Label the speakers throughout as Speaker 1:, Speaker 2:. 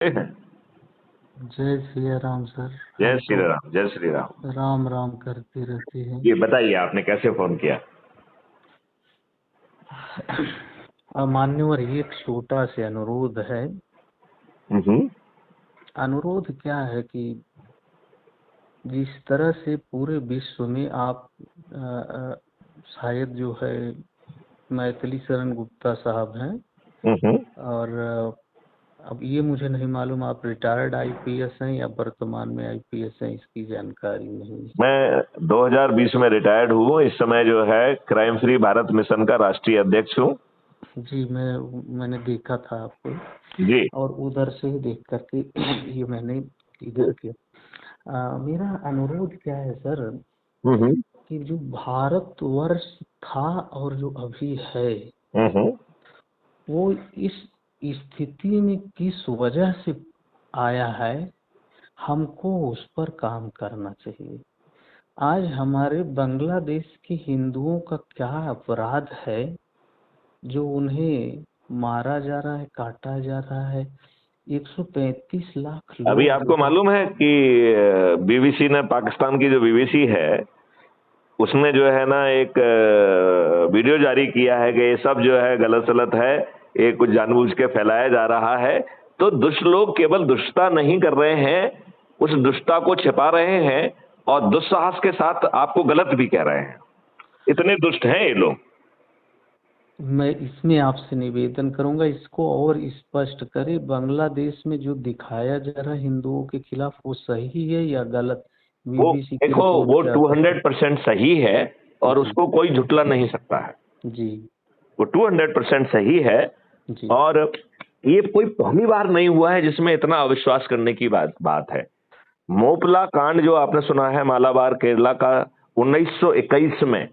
Speaker 1: हैं।
Speaker 2: जय श्री राम सर।
Speaker 1: जय
Speaker 2: हम
Speaker 1: श्री
Speaker 2: तो
Speaker 1: राम, जय श्री राम।
Speaker 2: राम राम करते रहते हैं।
Speaker 1: ये बताइए आपने कैसे फोन किया?
Speaker 2: मान्यवर, एक छोटा से अनुरोध है।
Speaker 1: हम्म।
Speaker 2: अनुरोध क्या है कि जिस तरह से पूरे विश्व में आप शायद जो है मैथिली शरण गुप्ता साहब हैं।
Speaker 1: हम्म।
Speaker 2: और अब ये मुझे नहीं मालूम आप रिटायर्ड आईपीएस हैं या वर्तमान में आईपीएस हैं, इसकी जानकारी नहीं है।
Speaker 1: मैं 2020 में रिटायर्ड हूँ। इस समय जो है क्राइम फ्री भारत मिशन का राष्ट्रीय अध्यक्ष हूँ।
Speaker 2: जी, मैंने देखा था आपको,
Speaker 1: जी।
Speaker 2: और उधर से ही देख करके ये मैंने इधर किया। मेरा अनुरोध क्या है सर,
Speaker 1: हम्म।
Speaker 2: कि जो भारतवर्ष था और जो अभी है,
Speaker 1: हम्म।
Speaker 2: वो इस स्थिति में किस वजह से आया है, हमको उस पर काम करना चाहिए। आज हमारे बांग्लादेश के हिंदुओं का क्या अपराध है जो उन्हें मारा जा रहा है, काटा जा रहा है। 135 लाख
Speaker 1: अभी
Speaker 2: लोग जो
Speaker 1: आपको
Speaker 2: है।
Speaker 1: मालूम है कि बीबीसी ने, पाकिस्तान की जो बीबीसी है, उसने जो है ना एक वीडियो जारी किया है कि ये सब जो है गलत सलत है, ये कुछ जानबूझ के फैलाया जा रहा है। तो दुष्ट लोग केवल दुष्टता नहीं कर रहे हैं, उस दुष्टता को छिपा रहे हैं और दुस्साहस के साथ आपको गलत भी कह रहे हैं। इतने दुष्ट हैं ये लोग।
Speaker 2: मैं इसमें आपसे निवेदन करूंगा, इसको और स्पष्ट करें। बांग्लादेश में जो दिखाया जा रहा है हिंदुओं के खिलाफ, वो सही है या गलत?
Speaker 1: वो
Speaker 2: बीबीसी की
Speaker 1: देखो,
Speaker 2: रिपोर्ट
Speaker 1: वो
Speaker 2: क्या कहती
Speaker 1: 200% सही है और
Speaker 2: है? जी
Speaker 1: उसको कोई झुटला नहीं सकता है।
Speaker 2: जी
Speaker 1: वो 200% सही है।
Speaker 2: जी
Speaker 1: और ये कोई पहली बार नहीं हुआ है जिसमें इतना अविश्वास करने की बात है। मोपला कांड जो आपने सुना है, मालाबार केरला का, 1921 में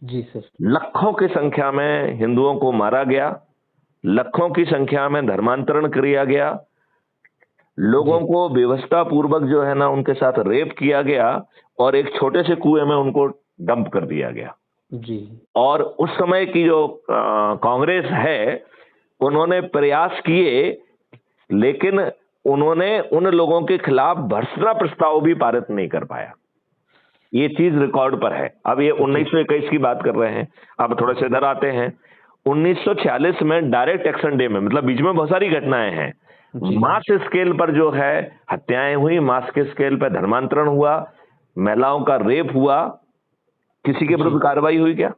Speaker 2: जी सर।
Speaker 1: लाखों की संख्या में हिंदुओं को मारा गया, लाखों की संख्या में धर्मांतरण किया गया, लोगों
Speaker 2: जी
Speaker 1: को व्यवस्था पूर्वक जो है ना उनके साथ रेप किया गया और एक छोटे से कुएं में उनको डंप कर दिया गया।
Speaker 2: जी
Speaker 1: और उस समय की जो कांग्रेस है, उन्होंने प्रयास किए, लेकिन उन्होंने उन लोगों के खिलाफ भर्त्सना प्रस्ताव भी पारित नहीं कर पाया। ये चीज रिकॉर्ड पर है। अब ये
Speaker 2: जी
Speaker 1: 1921 की बात कर रहे हैं। अब थोड़े से इधर आते हैं। 1946 में डायरेक्ट एक्शन डे में, मतलब बीच में बहुत सारी घटनाएं हैं,
Speaker 2: जी
Speaker 1: मास स्केल पर जो है हत्याएं हुई, मास के स्केल पर धर्मांतरण हुआ, महिलाओं का रेप हुआ। किसी के
Speaker 2: जी
Speaker 1: विरुद्ध कार्रवाई हुई क्या?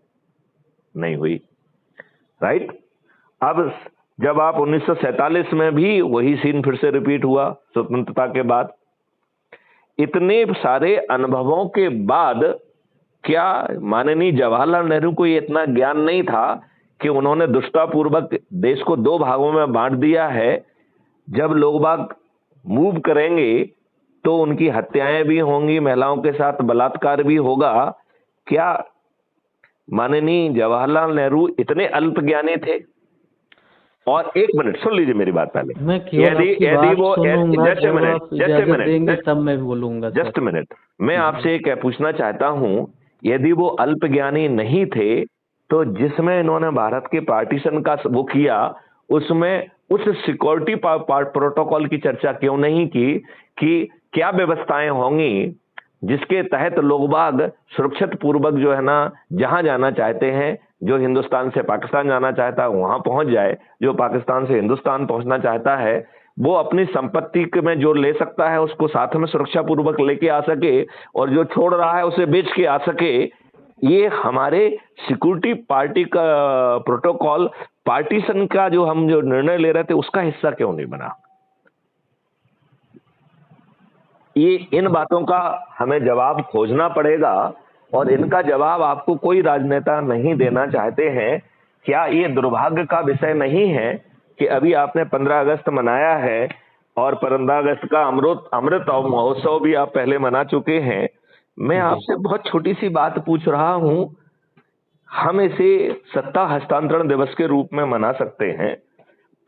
Speaker 1: नहीं हुई। राइट। अब जब आप 1947 में भी वही सीन फिर से रिपीट हुआ स्वतंत्रता के बाद। इतने सारे अनुभवों के बाद क्या माननीय जवाहरलाल नेहरू को ये इतना ज्ञान नहीं था कि उन्होंने दुष्टतापूर्वक देश को दो भागों में बांट दिया है? जब लोग बाग मूव करेंगे तो उनकी हत्याएं भी होंगी, महिलाओं के साथ बलात्कार भी होगा। क्या माननीय जवाहरलाल नेहरू इतने अल्पज्ञानी थे? और एक मिनट सुन लीजिए मेरी बात पहले।
Speaker 2: मैं केवल
Speaker 1: यदि
Speaker 2: आपकी
Speaker 1: यदि
Speaker 2: बात
Speaker 1: वो,
Speaker 2: सुनूंगा,
Speaker 1: जस्ट ए
Speaker 2: जब
Speaker 1: मिनट,
Speaker 2: आप
Speaker 1: जस्ट ए
Speaker 2: इजाजत देंगे
Speaker 1: मिनट,
Speaker 2: तब मैं बोलूंगा सर।
Speaker 1: जस्ट मिनट, मैं
Speaker 2: जी
Speaker 1: आपसे क्या पूछना चाहता हूं, यदि वो अल्पज्ञानी नहीं थे तो जिसमें इन्होंने भारत के पार्टीशन का वो किया, उसमें उस सिक्योरिटी प्रोटोकॉल की चर्चा क्यों नहीं की कि क्या व्यवस्थाएं होंगी जिसके तहत लोग बाग सुरक्षित पूर्वक जो है ना जहां जाना चाहते हैं, जो हिंदुस्तान से पाकिस्तान जाना चाहता है वहां पहुंच जाए, जो पाकिस्तान से हिंदुस्तान पहुंचना चाहता है वो अपनी संपत्ति में जो ले सकता है उसको साथ में सुरक्षा पूर्वक लेके आ सके, और जो छोड़ रहा है उसे बेच के आ सके। ये हमारे सिक्योरिटी पार्टी का प्रोटोकॉल, पार्टीशन का जो हम जो निर्णय ले रहे थे उसका हिस्सा क्यों नहीं बना? ये इन बातों का हमें जवाब खोजना पड़ेगा और इनका जवाब आपको कोई राजनेता नहीं देना चाहते हैं। क्या ये दुर्भाग्य का विषय नहीं है कि अभी आपने 15 अगस्त मनाया है और 15 अगस्त का अमृत अमृत महोत्सव भी आप पहले मना चुके हैं। मैं
Speaker 2: जी
Speaker 1: आपसे बहुत छोटी सी बात पूछ रहा हूं, हम इसे सत्ता हस्तांतरण दिवस के रूप में मना सकते हैं,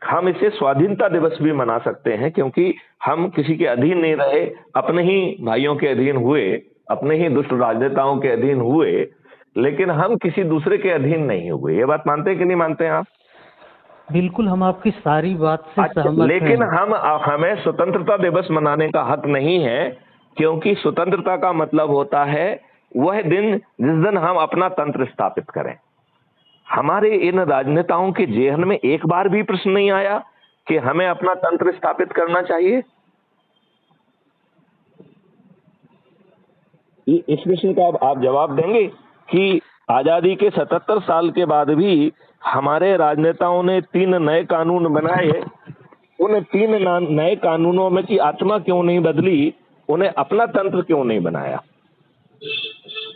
Speaker 1: हम इसे स्वाधीनता दिवस भी मना सकते हैं, क्योंकि हम किसी के अधीन नहीं रहे, अपने ही भाइयों के अधीन हुए, अपने ही दुष्ट राजनेताओं के अधीन हुए, लेकिन हम किसी दूसरे के अधीन नहीं हुए। ये बात मानते हैं कि नहीं मानते हैं आप?
Speaker 2: बिल्कुल हम आपकी सारी बात से
Speaker 1: अच्छा,
Speaker 2: सहमत
Speaker 1: लेकिन
Speaker 2: हैं।
Speaker 1: हमें स्वतंत्रता दिवस मनाने का हक नहीं है, क्योंकि स्वतंत्रता का मतलब होता है वह दिन जिस दिन हम अपना तंत्र स्थापित करें। हमारे इन राजनेताओं के जेहन में एक बार भी प्रश्न नहीं आया कि हमें अपना तंत्र स्थापित करना चाहिए। इस प्रश्न का आप जवाब देंगे कि आजादी के 77 साल के बाद भी हमारे राजनेताओं ने 3 नए कानून बनाए, उन 3 नए कानूनों में की आत्मा क्यों नहीं बदली, उन्हें अपना तंत्र क्यों नहीं बनाया?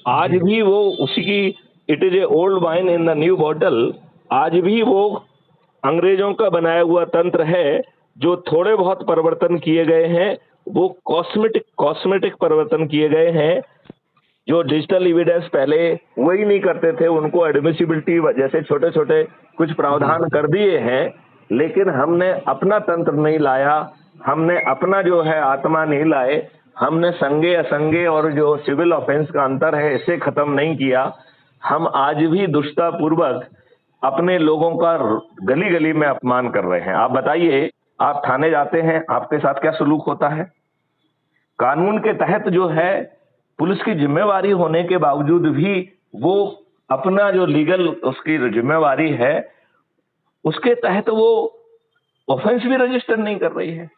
Speaker 1: आज
Speaker 2: जी
Speaker 1: भी वो उसी की it is a old wine in the new bottle, आज भी वो अंग्रेजों का बनाया हुआ तंत्र है। जो थोड़े बहुत परिवर्तन किए गए हैं वो कॉस्मेटिक परिवर्तन किए गए हैं। जो डिजिटल एविडेंस पहले वही नहीं करते थे, उनको एडमिसिबिलिटी जैसे छोटे छोटे कुछ
Speaker 2: जी
Speaker 1: प्रावधान कर दिए हैं, लेकिन हमने अपना तंत्र नहीं लाया, हमने अपना जो है आत्मा नहीं लाए, हमने संज्ञेय असंज्ञेय और जो सिविल ऑफेंस का अंतर है इसे खत्म नहीं किया। हम आज भी दुष्टता पूर्वक अपने लोगों का गली गली में अपमान कर रहे हैं। आप बताइए, आप थाने जाते हैं, आपके साथ क्या सलूक होता है? कानून के तहत जो है पुलिस की जिम्मेवारी होने के बावजूद भी वो अपना जो लीगल उसकी जिम्मेवारी है उसके तहत वो ऑफेंस भी रजिस्टर नहीं कर रही है।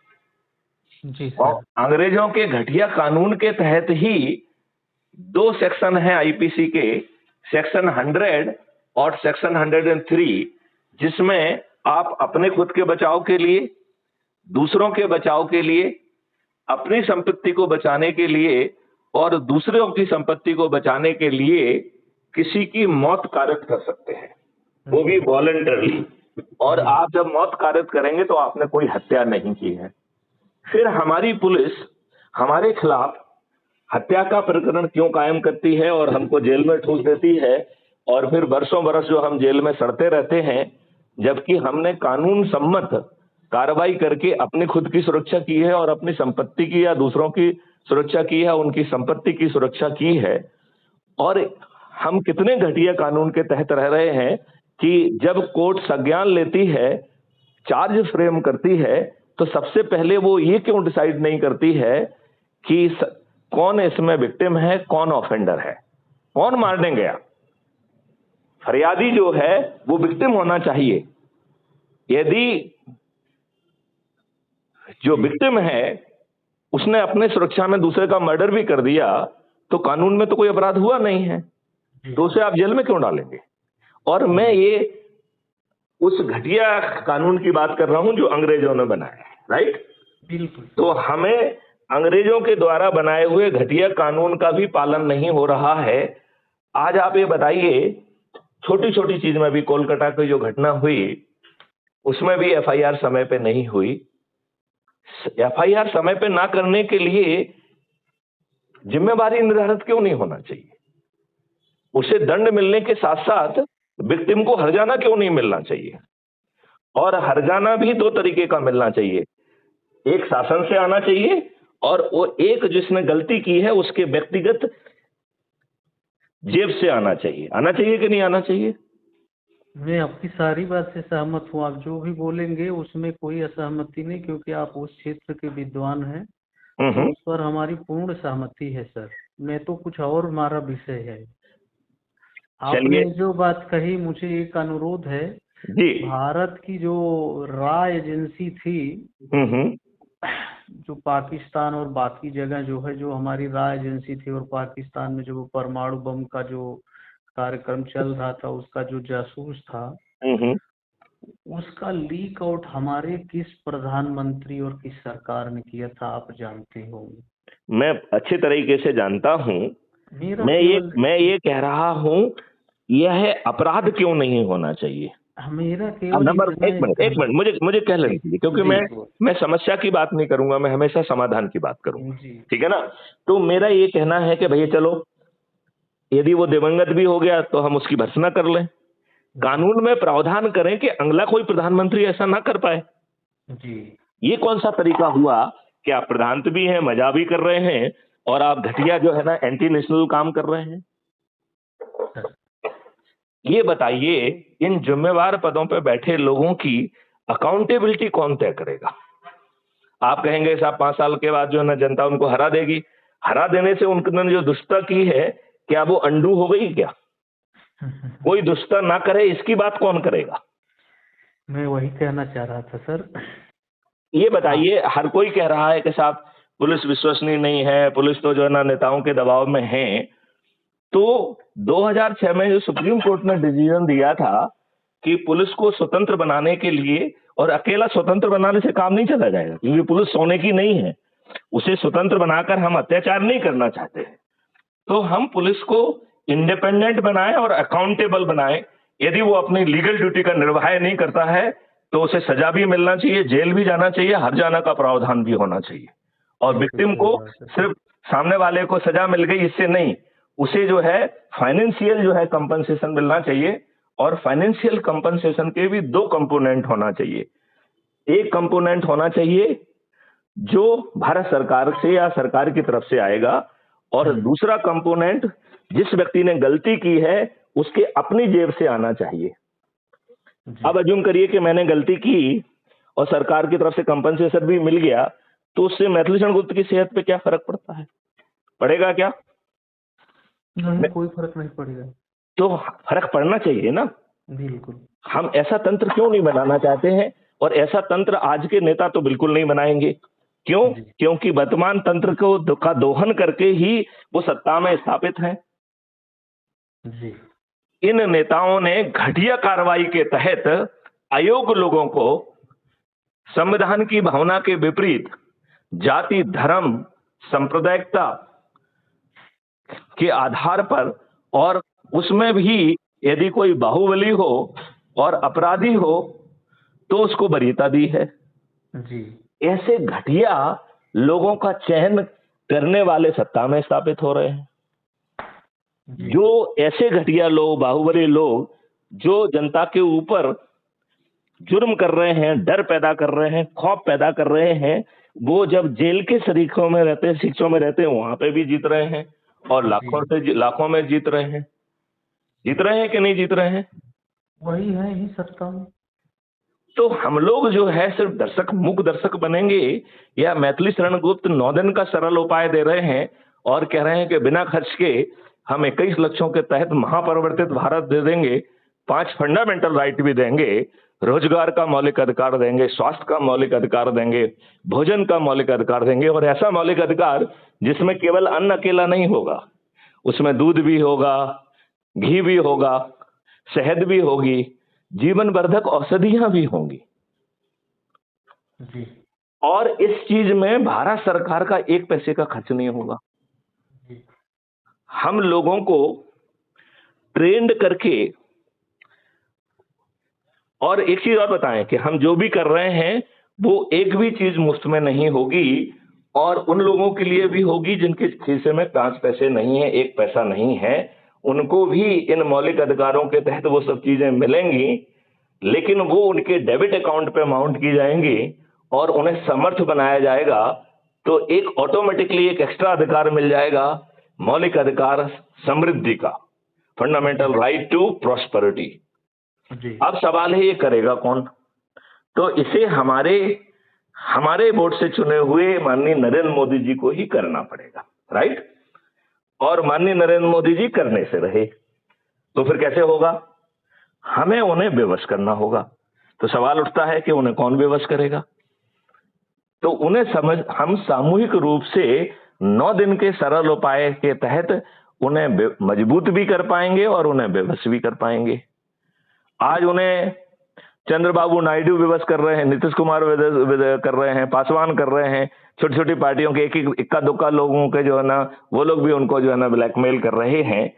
Speaker 2: जी
Speaker 1: और
Speaker 2: सर।
Speaker 1: अंग्रेजों के घटिया कानून के तहत ही 2 सेक्शन है आईपीसी के, सेक्शन 100 और सेक्शन 103, जिसमें आप अपने खुद के बचाव के लिए, दूसरों के बचाव के लिए, अपनी संपत्ति को बचाने के लिए और दूसरों की संपत्ति को बचाने के लिए किसी की मौत कारित कर सकते हैं, वो भी वॉलंटरली। और
Speaker 2: जी
Speaker 1: आप जब मौत कारित करेंगे तो आपने कोई हत्या नहीं की है। फिर हमारी पुलिस हमारे खिलाफ हत्या का प्रकरण क्यों कायम करती है और हमको जेल में ठूस देती है, और फिर बरसों बरस जो हम जेल में सड़ते रहते हैं, जबकि हमने कानून सम्मत कार्रवाई करके अपनी खुद की सुरक्षा की है और अपनी संपत्ति की या दूसरों की सुरक्षा की है, उनकी संपत्ति की सुरक्षा की है। और हम कितने घटिया कानून के तहत रह रहे हैं कि जब कोर्ट संज्ञान लेती है, चार्ज फ्रेम करती है, तो सबसे पहले वो ये क्यों डिसाइड नहीं करती है कि कौन इसमें विक्टिम है, कौन ऑफेंडर है, कौन मारने गया। फरियादी जो है वो विक्टिम होना चाहिए। यदि जो विक्टिम है उसने अपने सुरक्षा में दूसरे का मर्डर भी कर दिया तो कानून में तो कोई अपराध हुआ नहीं है, तो उसे आप जेल में क्यों डालेंगे? और मैं ये उस घटिया कानून की बात कर रहा हूं जो अंग्रेजों ने बनाया है, राइट?
Speaker 2: बिल्कुल।
Speaker 1: तो हमें अंग्रेजों के द्वारा बनाए हुए घटिया कानून का भी पालन नहीं हो रहा है। आज आप ये बताइए, छोटी छोटी चीज में भी कोलकाता की जो घटना हुई उसमें भी एफआईआर समय पे नहीं हुई। एफआईआर समय पे ना करने के लिए जिम्मेवारी निर्धारित क्यों नहीं होना चाहिए? उसे दंड मिलने के साथ साथ विक्टिम को हर्जाना क्यों नहीं मिलना चाहिए? और हर्जाना भी 2 तरीके का मिलना चाहिए, एक शासन से आना चाहिए और वो एक जिसने गलती की है उसके व्यक्तिगत जेब से आना चाहिए। आना चाहिए कि नहीं आना चाहिए?
Speaker 2: मैं आपकी सारी बात से सहमत हूँ। आप जो भी बोलेंगे उसमें कोई असहमति नहीं, क्योंकि आप उस क्षेत्र के विद्वान हैं, तो
Speaker 1: हम्म।
Speaker 2: उस पर हमारी पूर्ण सहमति है सर। मैं तो कुछ और हमारा विषय है। आपने
Speaker 1: चलिए
Speaker 2: जो बात कही, मुझे एक अनुरोध है।
Speaker 1: जी।
Speaker 2: भारत की जो रॉ एजेंसी थी,
Speaker 1: हम्म।
Speaker 2: जो पाकिस्तान और बाकी जगह जो है, जो हमारी रॉ एजेंसी थी, और पाकिस्तान में जो परमाणु बम का जो कार्यक्रम चल रहा था, उसका जो जासूस था,
Speaker 1: हम्म।
Speaker 2: उसका लीक आउट हमारे किस प्रधानमंत्री और किस सरकार ने किया था, आप जानते होंगे।
Speaker 1: मैं अच्छे तरीके से जानता हूं।
Speaker 2: मेरा
Speaker 1: मैं ये
Speaker 2: केवल
Speaker 1: मैं ये कह रहा हूं, यह अपराध क्यों नहीं होना चाहिए?
Speaker 2: मेरा
Speaker 1: अब
Speaker 2: केवल
Speaker 1: नंबर
Speaker 2: इतना
Speaker 1: एक मिनट एक मिनट मुझे कह लेने
Speaker 2: जी
Speaker 1: दीजिए, क्योंकि
Speaker 2: जी
Speaker 1: मैं समस्या की बात नहीं करूंगा, मैं हमेशा समाधान की बात करूंगा।
Speaker 2: जी
Speaker 1: ठीक है ना? तो मेरा ये कहना है कि भैया चलो, यदि वो दिवंगत भी हो गया तो हम उसकी भर्त्सना कर लें। कानून में प्रावधान करें कि अगला कोई प्रधानमंत्री ऐसा ना कर पाए।
Speaker 2: जी।
Speaker 1: ये कौन सा तरीका हुआ कि आप प्रधानमंत्री भी हैं, मजा भी कर रहे हैं और आप घटिया जो है ना एंटी नेशनल काम कर रहे हैं? ये बताइए, इन जिम्मेवार पदों पे बैठे लोगों की अकाउंटेबिलिटी कौन तय करेगा? आप कहेंगे साहब 5 साल के बाद जो है ना जनता उनको हरा देगी। हरा देने से उन्होंने जो दुष्टता की है, क्या वो अंडू हो गई क्या? कोई दुष्टता ना करे इसकी बात कौन करेगा?
Speaker 2: मैं वही कहना चाह रहा था सर।
Speaker 1: ये बताइए, हर कोई कह रहा है कि साहब पुलिस विश्वसनीय नहीं है, पुलिस तो जो है ना नेताओं के दबाव में है। तो 2006 में जो सुप्रीम कोर्ट ने डिसीजन दिया था कि पुलिस को स्वतंत्र बनाने के लिए, और अकेला स्वतंत्र बनाने से काम नहीं चला जाएगा क्योंकि पुलिस सोने की नहीं है, उसे स्वतंत्र बनाकर हम अत्याचार नहीं करना चाहते हैं। तो हम पुलिस को इंडिपेंडेंट बनाएं और अकाउंटेबल बनाएं। यदि वो अपनी लीगल ड्यूटी का निर्वाह नहीं करता है तो उसे सजा भी मिलना चाहिए, जेल भी जाना चाहिए, हर जाना का प्रावधान भी होना चाहिए। और विक्टिम को सिर्फ सामने वाले को सजा मिल गई इससे नहीं, उसे जो है फाइनेंशियल जो है कंपनसेशन मिलना चाहिए। और फाइनेंशियल कंपनसेशन के भी 2 कंपोनेंट होना चाहिए। एक कंपोनेंट होना चाहिए जो भारत सरकार से या सरकार की तरफ से आएगा, और दूसरा कंपोनेंट जिस व्यक्ति ने गलती की है उसके अपनी जेब से आना चाहिए। अब अज्यूम करिए कि मैंने गलती की और सरकार की तरफ से कंपनसेशन भी मिल गया, तो उससे मैथिली शरण गुप्त की सेहत पे क्या फर्क पड़ता है? पड़ेगा क्या?
Speaker 2: नहीं, कोई फर्क नहीं पड़ेगा।
Speaker 1: तो फर्क पड़ना चाहिए ना।
Speaker 2: बिल्कुल।
Speaker 1: हम ऐसा तंत्र क्यों नहीं बनाना चाहते हैं? और ऐसा तंत्र आज के नेता तो बिल्कुल नहीं बनाएंगे। क्यों? क्योंकि वर्तमान तंत्र को का दोहन करके ही वो सत्ता में स्थापित हैं।
Speaker 2: जी।
Speaker 1: इन नेताओं ने घटिया कार्रवाई के तहत अयोग्य लोगों को संविधान की भावना के विपरीत जाति, धर्म, सांप्रदायिकता के आधार पर, और उसमें भी यदि कोई बाहुबली हो और अपराधी हो तो उसको वरीयता दी है।
Speaker 2: जी।
Speaker 1: ऐसे घटिया लोगों का चयन करने वाले सत्ता में स्थापित हो रहे हैं। जो ऐसे घटिया लोग, बाहुबली लोग, जो जनता के ऊपर जुर्म कर रहे हैं, डर पैदा कर रहे हैं, खौफ पैदा कर रहे हैं, वो जब जेल के शरीकों में रहते हैं, शिक्षों में रहते हैं, वहां पे भी जीत रहे हैं और लाखों में जीत रहे हैं। जीत रहे हैं कि नहीं जीत रहे हैं?
Speaker 2: वही है ही सत्ता में।
Speaker 1: तो हम लोग जो है सिर्फ दर्शक, मूक दर्शक बनेंगे, या मैथिली शरण गुप्त 9 दिन का सरल उपाय दे रहे हैं और कह रहे हैं कि बिना खर्च के हम 21 लक्ष्यों के तहत महापरिवर्तित भारत दे देंगे, 5 फंडामेंटल राइट भी देंगे, रोजगार का मौलिक अधिकार देंगे, स्वास्थ्य का मौलिक अधिकार देंगे, भोजन का मौलिक अधिकार देंगे, और ऐसा मौलिक अधिकार जिसमें केवल अन्न अकेला नहीं होगा, उसमें दूध भी होगा, घी भी होगा, शहद भी होगी, जीवन वर्धक औषधियां भी होंगी।
Speaker 2: जी।
Speaker 1: और इस चीज में भारत सरकार का 1 पैसे का खर्च नहीं होगा। हम लोगों को ट्रेंड करके, और एक चीज और बताएं कि हम जो भी कर रहे हैं वो एक भी चीज मुफ्त में नहीं होगी, और उन लोगों के लिए भी होगी जिनके खीसे में 5 पैसे नहीं है, 1 पैसा नहीं है, उनको भी इन मौलिक अधिकारों के तहत वो सब चीजें मिलेंगी, लेकिन वो उनके डेबिट अकाउंट पे माउंट की जाएंगी और उन्हें समर्थ बनाया जाएगा। तो एक ऑटोमेटिकली एक एक्स्ट्रा अधिकार मिल जाएगा, मौलिक अधिकार समृद्धि का, फंडामेंटल राइट टू प्रॉस्पेरिटी। अब सवाल है ये करेगा कौन? तो इसे हमारे वोट से चुने हुए माननीय नरेंद्र मोदी जी को ही करना पड़ेगा, राइट? और माननीय नरेंद्र मोदी जी करने से रहे तो फिर कैसे होगा? हमें उन्हें बेबस करना होगा। तो सवाल उठता है कि उन्हें कौन बेबस करेगा? तो उन्हें हम सामूहिक रूप से 9 दिन के सरल उपाय के तहत उन्हें मजबूत भी कर पाएंगे और उन्हें बेबस भी कर पाएंगे। आज उन्हें चंद्रबाबू नायडू विवश कर रहे हैं, नीतीश कुमार कर रहे हैं, पासवान कर रहे हैं, छोटी छोटी पार्टियों के एक इक्का दुक्का लोगों के जो है ना, वो लोग भी उनको जो है ना ब्लैकमेल कर रहे हैं।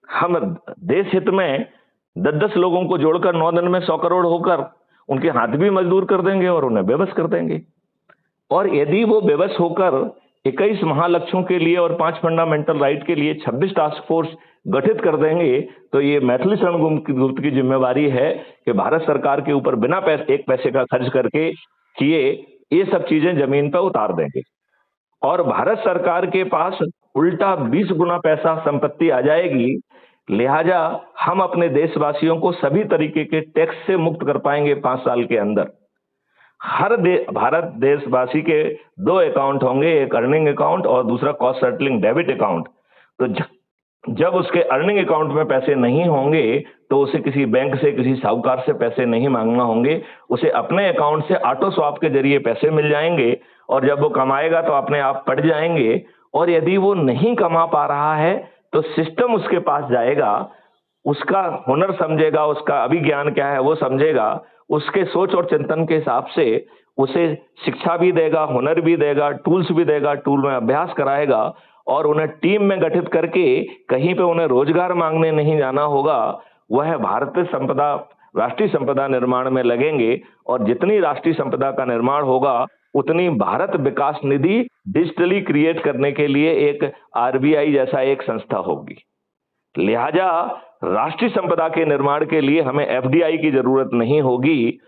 Speaker 1: हम देश हित में 10-10 लोगों को जोड़कर 9 दिन में 100 करोड़ होकर उनके हाथ भी मजदूर कर देंगे और उन्हें बेबस कर देंगे। और यदि वो बेबस होकर 21 महालक्ष्यों के लिए और 5 फंडामेंटल राइट के लिए 26 टास्क फोर्स गठित कर देंगे, तो ये मैथिली शरण गुप्त की जिम्मेवारी है कि भारत सरकार के ऊपर बिना 1 पैसे का खर्च करके किए ये सब चीजें जमीन पर उतार देंगे। और भारत सरकार के पास उल्टा 20 गुना पैसा संपत्ति आ जाएगी, लिहाजा हम अपने देशवासियों को सभी तरीके के टैक्स से मुक्त कर पाएंगे 5 साल के अंदर। हर भारत देशवासी के 2 अकाउंट होंगे, एक अर्निंग अकाउंट और दूसरा कॉस्ट सेटलिंग डेबिट अकाउंट। तो जब उसके अर्निंग अकाउंट में पैसे नहीं होंगे तो उसे किसी बैंक से, किसी साहूकार से पैसे नहीं मांगना होंगे, उसे अपने अकाउंट से ऑटो स्वैप के जरिए पैसे मिल जाएंगे और जब वो कमाएगा तो अपने आप पड़ जाएंगे। और यदि वो नहीं कमा पा रहा है तो सिस्टम उसके पास जाएगा, उसका हुनर समझेगा, उसका अभिज्ञान क्या है वो समझेगा, उसके सोच और चिंतन के हिसाब से उसे शिक्षा भी देगा, हुनर भी देगा, टूल्स भी देगा, टूल में अभ्यास कराएगा और उन्हें टीम में गठित करके कहीं पे उन्हें रोजगार मांगने नहीं जाना होगा। वह भारतीय संपदा, राष्ट्रीय संपदा निर्माण में लगेंगे और जितनी राष्ट्रीय संपदा का निर्माण होगा उतनी भारत विकास निधि डिजिटली क्रिएट करने के लिए एक आरबीआई जैसा एक संस्था होगी। लिहाजा राष्ट्रीय संपदा के निर्माण के लिए हमें एफडीआई की जरूरत नहीं होगी,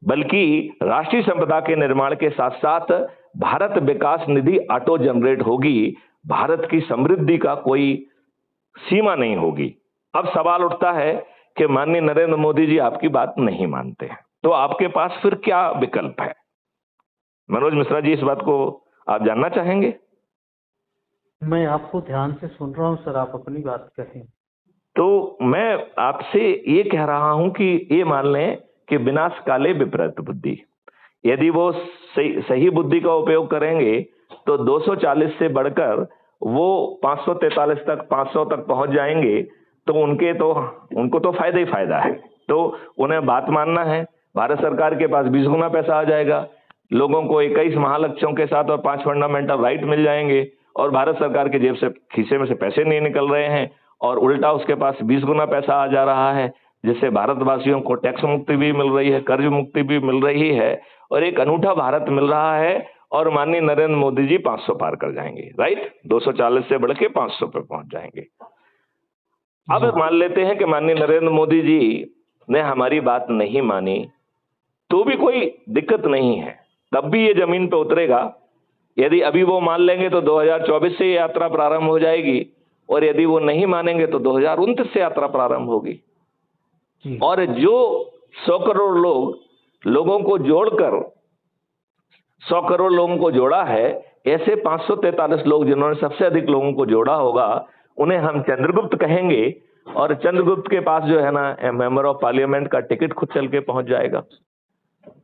Speaker 1: बल्कि राष्ट्रीय संपदा के निर्माण के साथ साथ भारत विकास निधि ऑटो जनरेट होगी। भारत की समृद्धि का कोई सीमा नहीं होगी। अब सवाल उठता है कि माननीय नरेंद्र मोदी जी आपकी बात नहीं मानते, तो आपके पास फिर क्या विकल्प है? मनोज मिश्रा जी, इस बात को आप जानना चाहेंगे?
Speaker 2: मैं आपको ध्यान से सुन रहा हूँ सर, आप अपनी बात कहें।
Speaker 1: तो मैं आपसे ये कह रहा हूं कि ये मान लें कि विनाश काले विपरीत बुद्धि, यदि वो सही बुद्धि का उपयोग करेंगे तो 240 से बढ़कर वो 543 तक, 500 तक पहुंच जाएंगे। तो उनको तो फायदा ही फायदा है। तो उन्हें बात मानना है, भारत सरकार के पास 20 गुना पैसा आ जाएगा, लोगों को 21 महालक्ष्यों के साथ और 5 फंडामेंटल राइट मिल जाएंगे और भारत सरकार के जेब से, खीसे में से पैसे नहीं निकल रहे हैं और उल्टा उसके पास 20 गुना पैसा आ जा रहा है, जिससे भारतवासियों को टैक्स मुक्ति भी मिल रही है, कर्ज मुक्ति भी मिल रही है और एक अनूठा भारत मिल रहा है। और माननीय नरेंद्र मोदी जी 500 पार कर जाएंगे, राइट? 240 से बढ़ के 500 पे पहुंच जाएंगे। अब मान लेते हैं कि माननीय नरेंद्र मोदी जी ने हमारी बात नहीं मानी, तो भी कोई दिक्कत नहीं है, तब भी ये जमीन पे उतरेगा। यदि अभी वो मान लेंगे तो 2024 से यात्रा प्रारंभ हो जाएगी और यदि वो नहीं मानेंगे तो 2029 से यात्रा प्रारंभ होगी। और जो 100 करोड़ लोगों को जोड़कर 100 करोड़ लोगों को जोड़ा है, ऐसे 543 लोग जिन्होंने सबसे अधिक लोगों को जोड़ा होगा, उन्हें हम चंद्रगुप्त कहेंगे और चंद्रगुप्त के पास जो है ना मेंबर ऑफ पार्लियामेंट का टिकट खुद चल के पहुंच जाएगा।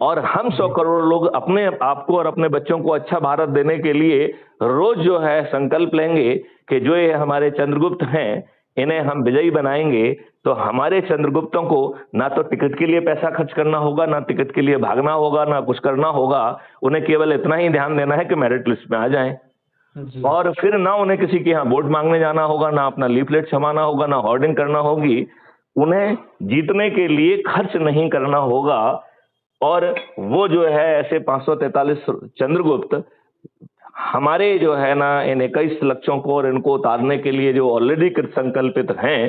Speaker 1: और हम 100 करोड़ लोग अपने आपको और अपने बच्चों को अच्छा भारत देने के लिए रोज जो है संकल्प लेंगे कि जो ये हमारे चंद्रगुप्त हैं इन्हें हम विजयी बनाएंगे। तो हमारे चंद्रगुप्तों को ना तो टिकट के लिए पैसा खर्च करना होगा, ना टिकट के लिए भागना होगा, ना कुछ करना होगा। उन्हें केवल इतना ही ध्यान देना है कि मेरिट लिस्ट में आ जाएं और फिर ना उन्हें किसी के यहाँ वोट मांगने जाना होगा, ना अपना लीफलेट छमाना होगा, ना होर्डिंग करना होगी। उन्हें जीतने के लिए खर्च नहीं करना होगा और वो जो है ऐसे 543 चंद्रगुप्त हमारे जो है ना इन 21 लक्ष्यों को और इनको उतारने के लिए जो ऑलरेडी संकल्पित हैं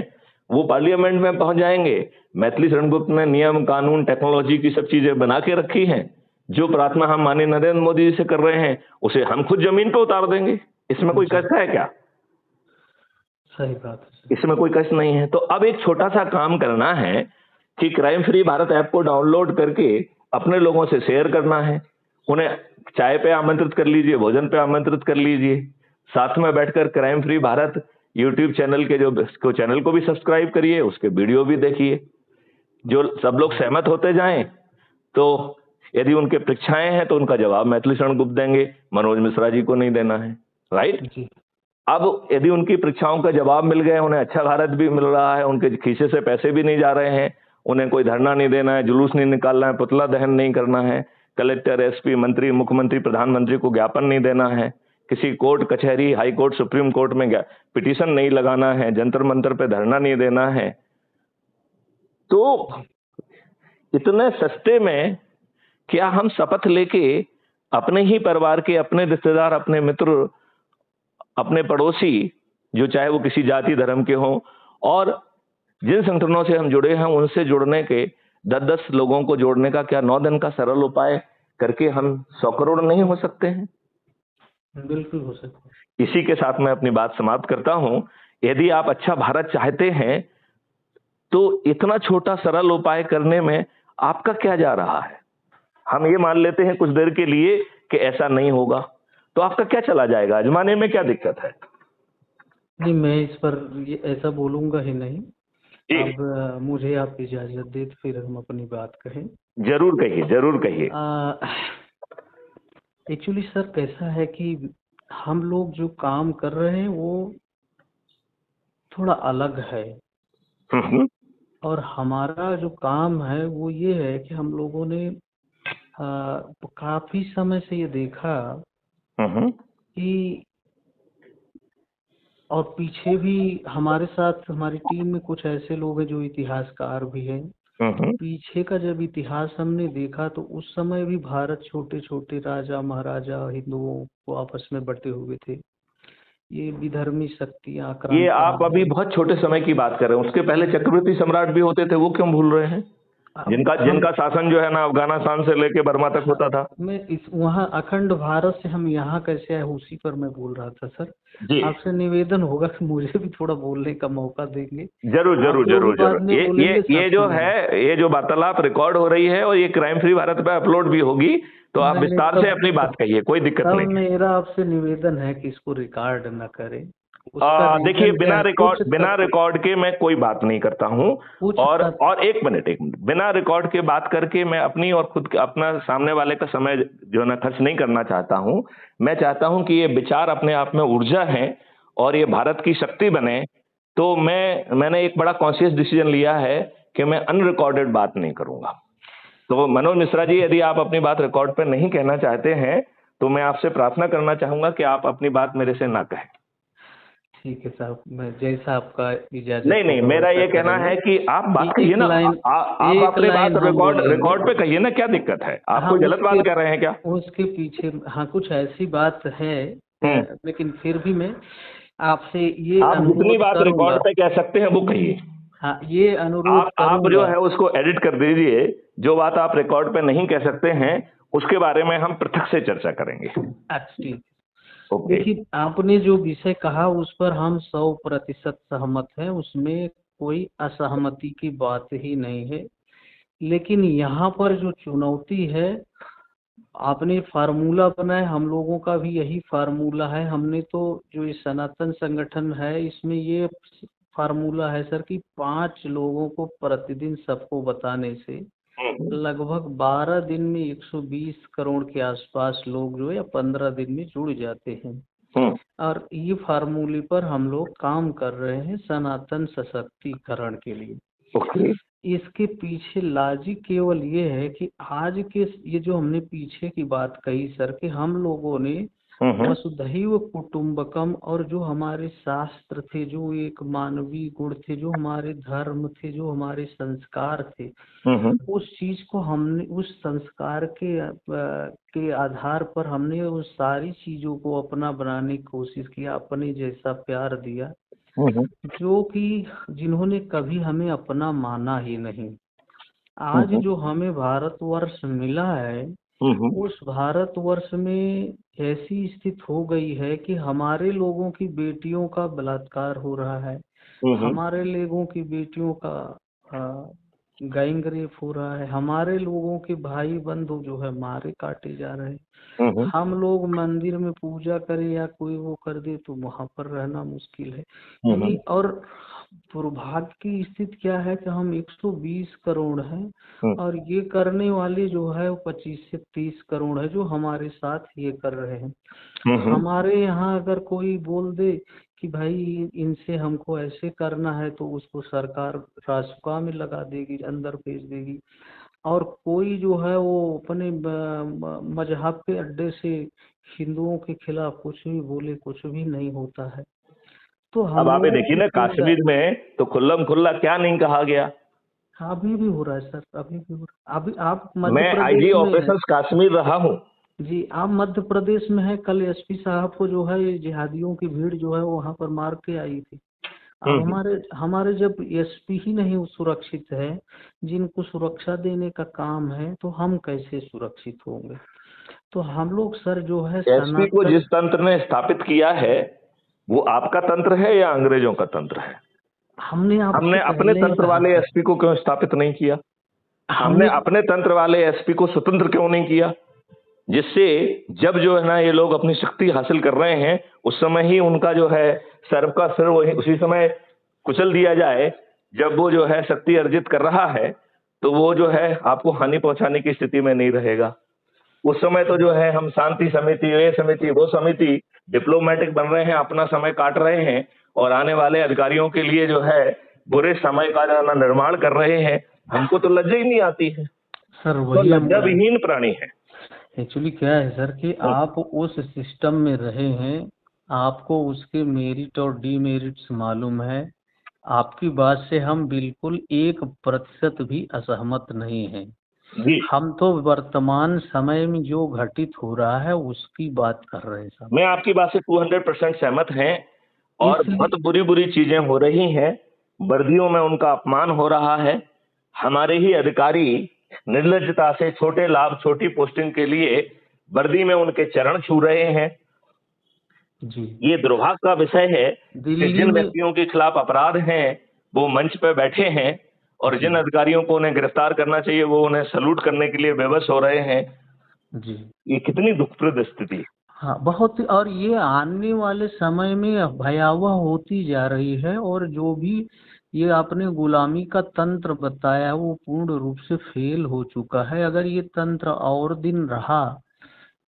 Speaker 1: वो पार्लियामेंट में पहुंच जाएंगे। मैथिली शरणगुप्त ने नियम, कानून, टेक्नोलॉजी की सब चीजें बना के रखी हैं। जो प्रार्थना हम माननीय नरेंद्र मोदी जी से कर रहे हैं उसे हम खुद जमीन पे उतार देंगे। इसमें कोई कष्ट है क्या?
Speaker 2: सही बात है,
Speaker 1: इसमें कोई कष्ट नहीं है। तो अब एक छोटा सा काम करना है कि क्राइम फ्री भारत ऐप को डाउनलोड करके अपने लोगों से शेयर करना है। उन्हें चाय पे आमंत्रित कर लीजिए, भोजन पे आमंत्रित कर लीजिए, साथ में बैठकर crime free Bharat YouTube channel के जो चैनल को भी सब्सक्राइब करिए, उसके वीडियो भी देखिए। जो सब लोग सहमत होते जाएं तो यदि उनके परीक्षाएं हैं तो उनका जवाब मैथिली शरणगुप्त देंगे, मनोज मिश्रा जी को नहीं देना है, राइट? अब यदि उनकी परीक्षाओं का जवाब मिल गए, उन्हें अच्छा भारत भी मिल रहा है, उनके खीसे से पैसे भी नहीं जा रहे हैं, उन्हें कोई धरना नहीं देना है, जुलूस नहीं निकालना है, पुतला दहन नहीं करना है, कलेक्टर, एसपी, मंत्री, मुख्यमंत्री, प्रधानमंत्री को ज्ञापन नहीं देना है, किसी कोर्ट कचहरी, हाई कोर्ट, सुप्रीम कोर्ट में पिटीशन नहीं लगाना है, जंतर मंतर पे धरना नहीं देना है। तो इतने सस्ते में क्या हम शपथ लेके अपने ही परिवार के, अपने रिश्तेदार, अपने मित्र, अपने पड़ोसी, जो चाहे वो किसी जाति धर्म के हों और जिन संगठनों से हम जुड़े हैं उनसे जुड़ने के 10-10 लोगों को जोड़ने का क्या 9 दिन का सरल उपाय करके हम 100 करोड़ नहीं हो सकते हैं?
Speaker 2: बिल्कुल हो सकता है।
Speaker 1: इसी के साथ मैं अपनी बात समाप्त करता हूं यदि आप अच्छा भारत चाहते हैं तो इतना छोटा सरल उपाय करने में आपका क्या जा रहा है? हम ये मान लेते हैं कुछ देर के लिए कि ऐसा नहीं होगा, तो आपका क्या चला जाएगा? आजमाने में क्या दिक्कत है?
Speaker 2: नहीं, मैं इस पर ये ऐसा बोलूंगा ही नहीं।
Speaker 1: जी,
Speaker 2: अब मुझे आप इजाजत दे तो फिर हम अपनी बात कहें।
Speaker 1: जरूर कहिए, जरूर कहिए।
Speaker 2: एक्चुअली सर कैसा है कि हम लोग जो काम कर रहे हैं वो थोड़ा अलग है।
Speaker 1: हम्म,
Speaker 2: और हमारा जो काम है वो ये है कि हम लोगों ने काफी समय से ये देखा
Speaker 1: हम्म,
Speaker 2: कि, और पीछे भी हमारे साथ हमारी टीम में कुछ ऐसे लोग हैं जो इतिहासकार भी हैं।
Speaker 1: हम्म।
Speaker 2: पीछे का जब इतिहास हमने देखा तो उस समय भी भारत छोटे छोटे राजा महाराजा हिंदुओं को आपस में बंटे हुए थे। ये विधर्मी शक्तियां
Speaker 1: ये
Speaker 2: आक्रांता
Speaker 1: आप अभी बहुत छोटे समय की बात कर रहे हैं, उसके पहले चक्रवर्ती सम्राट भी होते थे, वो क्यों भूल रहे हैं?
Speaker 2: अब
Speaker 1: जिनका
Speaker 2: हम
Speaker 1: जिनका शासन जो है ना अफगानिस्तान से लेके बर्मा तक होता था।
Speaker 2: मैं इस वहाँ अखंड भारत से हम यहाँ कैसे आए उसी पर मैं बोल रहा था सर।
Speaker 1: जी,
Speaker 2: आपसे निवेदन होगा कि मुझे भी थोड़ा बोलने का मौका देंगे।
Speaker 1: जरूर
Speaker 2: आप
Speaker 1: जरूर
Speaker 2: जो भी
Speaker 1: जरूर
Speaker 2: बाद
Speaker 1: जरूर।
Speaker 2: में बोलेंगे
Speaker 1: ये
Speaker 2: सब
Speaker 1: जो
Speaker 2: सुनेंगे।
Speaker 1: है, ये जो वार्तालाप रिकॉर्ड हो रही है और ये क्राइम फ्री भारत पे अपलोड भी होगी, तो आप
Speaker 2: नहीं नहीं,
Speaker 1: विस्तार से अपनी बात कहिए, कोई दिक्कत
Speaker 2: तब
Speaker 1: नहीं है।
Speaker 2: मेरा आपसे निवेदन है कि इसको रिकॉर्ड न करें। उसका
Speaker 1: देखिए,
Speaker 2: रीजन क्या है, कुछ
Speaker 1: बिना
Speaker 2: तथ्य,
Speaker 1: रिकॉर्ड के मैं कोई बात नहीं करता हूं।
Speaker 2: कुछ तथ्य।
Speaker 1: और एक मिनट, एक मिनट, बिना रिकॉर्ड के बात करके मैं अपनी और खुद अपना सामने वाले का समय जो है ना खर्च नहीं करना चाहता हूं। मैं चाहता हूं कि ये विचार अपने आप में ऊर्जा है और ये भारत की शक्ति बने। तो मैंने एक बड़ा कॉन्शियस डिसीजन लिया है कि मैं अनरिकॉर्डेड बात नहीं करूंगा। तो मनोज मिश्रा जी, यदि आप अपनी बात रिकॉर्ड पर नहीं कहना चाहते हैं तो मैं आपसे प्रार्थना करना चाहूंगा कि आप अपनी बात मेरे से ना कहें।
Speaker 2: ठीक है साहब, मैं जैसा आपका
Speaker 1: नहीं
Speaker 2: इजाजत
Speaker 1: नहीं,
Speaker 2: होगा
Speaker 1: मेरा
Speaker 2: वैसा
Speaker 1: ये कहना
Speaker 2: करेंगे।
Speaker 1: है कि आप बात कहिए
Speaker 2: एक
Speaker 1: ना।
Speaker 2: लाइन,
Speaker 1: आप
Speaker 2: एक
Speaker 1: अपनी बात
Speaker 2: लाइन हम
Speaker 1: रिकॉर्ड
Speaker 2: बोल लेंगे।
Speaker 1: रिकॉर्ड पे कहिए ना, क्या दिक्कत है? आप
Speaker 2: हाँ,
Speaker 1: कोई गलत
Speaker 2: उसके
Speaker 1: बात कर रहे हैं क्या?
Speaker 2: उसके पीछे हाँ कुछ ऐसी बात है,
Speaker 1: हम्म।
Speaker 2: लेकिन फिर भी मैं आपसे ये
Speaker 1: आप जितनी
Speaker 2: अनुरोध
Speaker 1: बात रिकॉर्ड
Speaker 2: करूंगा।
Speaker 1: पे कह सकते हैं वो कहिए।
Speaker 2: हाँ, ये अनुरोध
Speaker 1: आप जो
Speaker 2: करूंगा।
Speaker 1: है उसको एडिट कर दीजिए। जो बात आप रिकॉर्ड पे नहीं कह सकते हैं उसके बारे में हम पृथक से चर्चा करेंगे।
Speaker 2: अच्छा ठीक है।
Speaker 1: ओके।
Speaker 2: देखिए, आपने जो विषय कहा उस पर हम 100% सहमत हैं, उसमें कोई असहमति की बात ही नहीं है। लेकिन यहाँ पर जो चुनौती है, आपने फार्मूला बनाया, हम लोगों का भी यही फार्मूला है। हमने तो जो ये सनातन संगठन है इसमें ये फार्मूला है सर कि 5 लोगों को प्रतिदिन सबको बताने से
Speaker 1: हम्म,
Speaker 2: लगभग 12 दिन में 120 करोड़ के आसपास लोग जो है या 15 दिन में जुड़ जाते हैं।
Speaker 1: हम्म।
Speaker 2: और ये फार्मूले पर हम लोग काम कर रहे हैं सनातन सशक्तिकरण के लिए।
Speaker 1: ओके।
Speaker 2: इसके पीछे लॉजिक केवल ये है कि आज के ये जो हमने पीछे की बात कही सर कि हम लोगों ने
Speaker 1: हम्म,
Speaker 2: वसुधैव कुटुंबकम और जो हमारे शास्त्र थे, जो एक मानवीय गुण थे, जो हमारे धर्म थे, जो हमारे संस्कार थे,
Speaker 1: हम्म,
Speaker 2: उस चीज को हमने उस संस्कार के आधार पर हमने उस सारी चीजों को अपना बनाने की कोशिश किया, अपने जैसा प्यार दिया,
Speaker 1: हम्म,
Speaker 2: जो कि जिन्होंने कभी हमें अपना माना ही नहीं। आज
Speaker 1: हम्म,
Speaker 2: जो हमें भारतवर्ष मिला है,
Speaker 1: हम्म,
Speaker 2: उस भारतवर्ष में ऐसी स्थिति हो गई है कि हमारे लोगों की बेटियों का बलात्कार हो रहा है,
Speaker 1: हम्म,
Speaker 2: हमारे लोगों की बेटियों का गैंग रेप हो रहा है, हमारे लोगों के भाई बंधु जो है मारे काटे जा रहे हैं।
Speaker 1: हम्म,
Speaker 2: हम लोग मंदिर में पूजा करें या कोई वो कर दे तो वहां पर रहना मुश्किल है।
Speaker 1: हम्म,
Speaker 2: यानी और दुर्भाग्य की स्थिति क्या है कि हम 120 करोड़ हैं और ये करने वाले जो है वो 25 से 30 करोड़ है जो हमारे साथ ये कर रहे हैं।
Speaker 1: हम्म,
Speaker 2: हमारे यहाँ अगर कोई बोल दे कि भाई इनसे हमको ऐसे करना है तो उसको सरकार रासुका में लगा देगी, अंदर भेज देगी। और कोई जो है वो अपने मजहब के अड्डे से हिंदुओं के खिलाफ कुछ भी बोले, कुछ भी नहीं होता है। तो
Speaker 1: अब
Speaker 2: हम
Speaker 1: आप ये
Speaker 2: लोगों
Speaker 1: देखिए
Speaker 2: की
Speaker 1: ना,
Speaker 2: जिम्मेदारी,
Speaker 1: कश्मीर में तो खुल्लम खुल्ला क्या नहीं कहा गया।
Speaker 2: अभी भी हो रहा है सर, अभी भी हो रहा है। अभी आप मध्य
Speaker 1: मैं आईजी
Speaker 2: प्रदेश में हैं।
Speaker 1: ऑपरेशंस कश्मीर रहा हूं।
Speaker 2: जी, आप मध्य प्रदेश में हैं। कल एसपी साहब को जो है ये जिहादियों की भीड़ जो है वो वहां पर मार के आई थी। अब
Speaker 1: हम्म,
Speaker 2: हमारे हमारे जब एसपी ही नहीं सुरक्षित है, जिनको सुरक्षा देने का काम है, तो हम कैसे सुरक्षित होंगे? तो हम लोग सर जो है
Speaker 1: एसपी को
Speaker 2: सनातन,
Speaker 1: जिस तंत्र ने स्थापित किया है वो आपका तंत्र है या अंग्रेजों का तंत्र है?
Speaker 2: हमने
Speaker 1: हमने
Speaker 2: आपसे
Speaker 1: अपने
Speaker 2: पहले ही
Speaker 1: तंत्र
Speaker 2: कहा
Speaker 1: वाले
Speaker 2: था।
Speaker 1: एसपी को क्यों स्थापित नहीं किया? हमने
Speaker 2: हमने
Speaker 1: अपने तंत्र वाले एसपी को स्वतंत्र क्यों नहीं किया, जिससे जब जो है ना ये लोग अपनी शक्ति हासिल कर रहे हैं उस समय ही उनका जो है सर्व का सर्व वही उसी समय कुचल दिया जाए। जब वो जो है शक्ति अर्जित कर रहा है तो वो जो है आपको हानि पहुंचाने की स्थिति में नहीं रहेगा। उस समय तो जो है हम शांति समिति, ये समिति, वो समिति, डिप्लोमेटिक बन रहे हैं, अपना समय काट रहे हैं और आने वाले अधिकारियों के लिए जो है बुरे समय का जो है ना निर्माण कर रहे हैं। हमको तो लज्जा ही नहीं आती है,
Speaker 2: सर
Speaker 1: तो
Speaker 2: वही
Speaker 1: लज्जा विहीन प्राणी है।
Speaker 2: एक्चुअली क्या है सर कि आप उस सिस्टम में रहे हैं, आपको उसके मेरिट और डीमेरिट्स मालूम है। आपकी बात से हम बिल्कुल 1% भी असहमत नहीं हैं।
Speaker 1: जी,
Speaker 2: हम तो वर्तमान समय में जो घटित हो रहा है उसकी बात कर रहे हैं सर।
Speaker 1: मैं आपकी बात से 200% सहमत हैं और
Speaker 2: इसलिए
Speaker 1: बहुत बुरी बुरी चीजें हो रही हैं। वर्दियों में उनका अपमान हो रहा है। हमारे ही अधिकारी निर्लज्जता से छोटे लाभ, छोटी पोस्टिंग के लिए वर्दी में उनके चरण छू रहे हैं।
Speaker 2: जी
Speaker 1: ये दुर्भाग्य का विषय है कि
Speaker 2: दिल्ली
Speaker 1: जिन
Speaker 2: में
Speaker 1: व्यक्तियों के खिलाफ अपराध हैं वो मंच पर बैठे हैं और जिन अधिकारियों को उन्हें गिरफ्तार करना चाहिए वो उन्हें सलूट करने के लिए बेबस हो रहे हैं।
Speaker 2: जी
Speaker 1: ये कितनी दुखप्रद स्थिति है।
Speaker 2: हाँ बहुत और ये आने वाले समय में भयावह होती जा रही है। और जो भी ये आपने गुलामी का तंत्र बताया वो पूर्ण रूप से फेल हो चुका है। अगर ये तंत्र और दिन रहा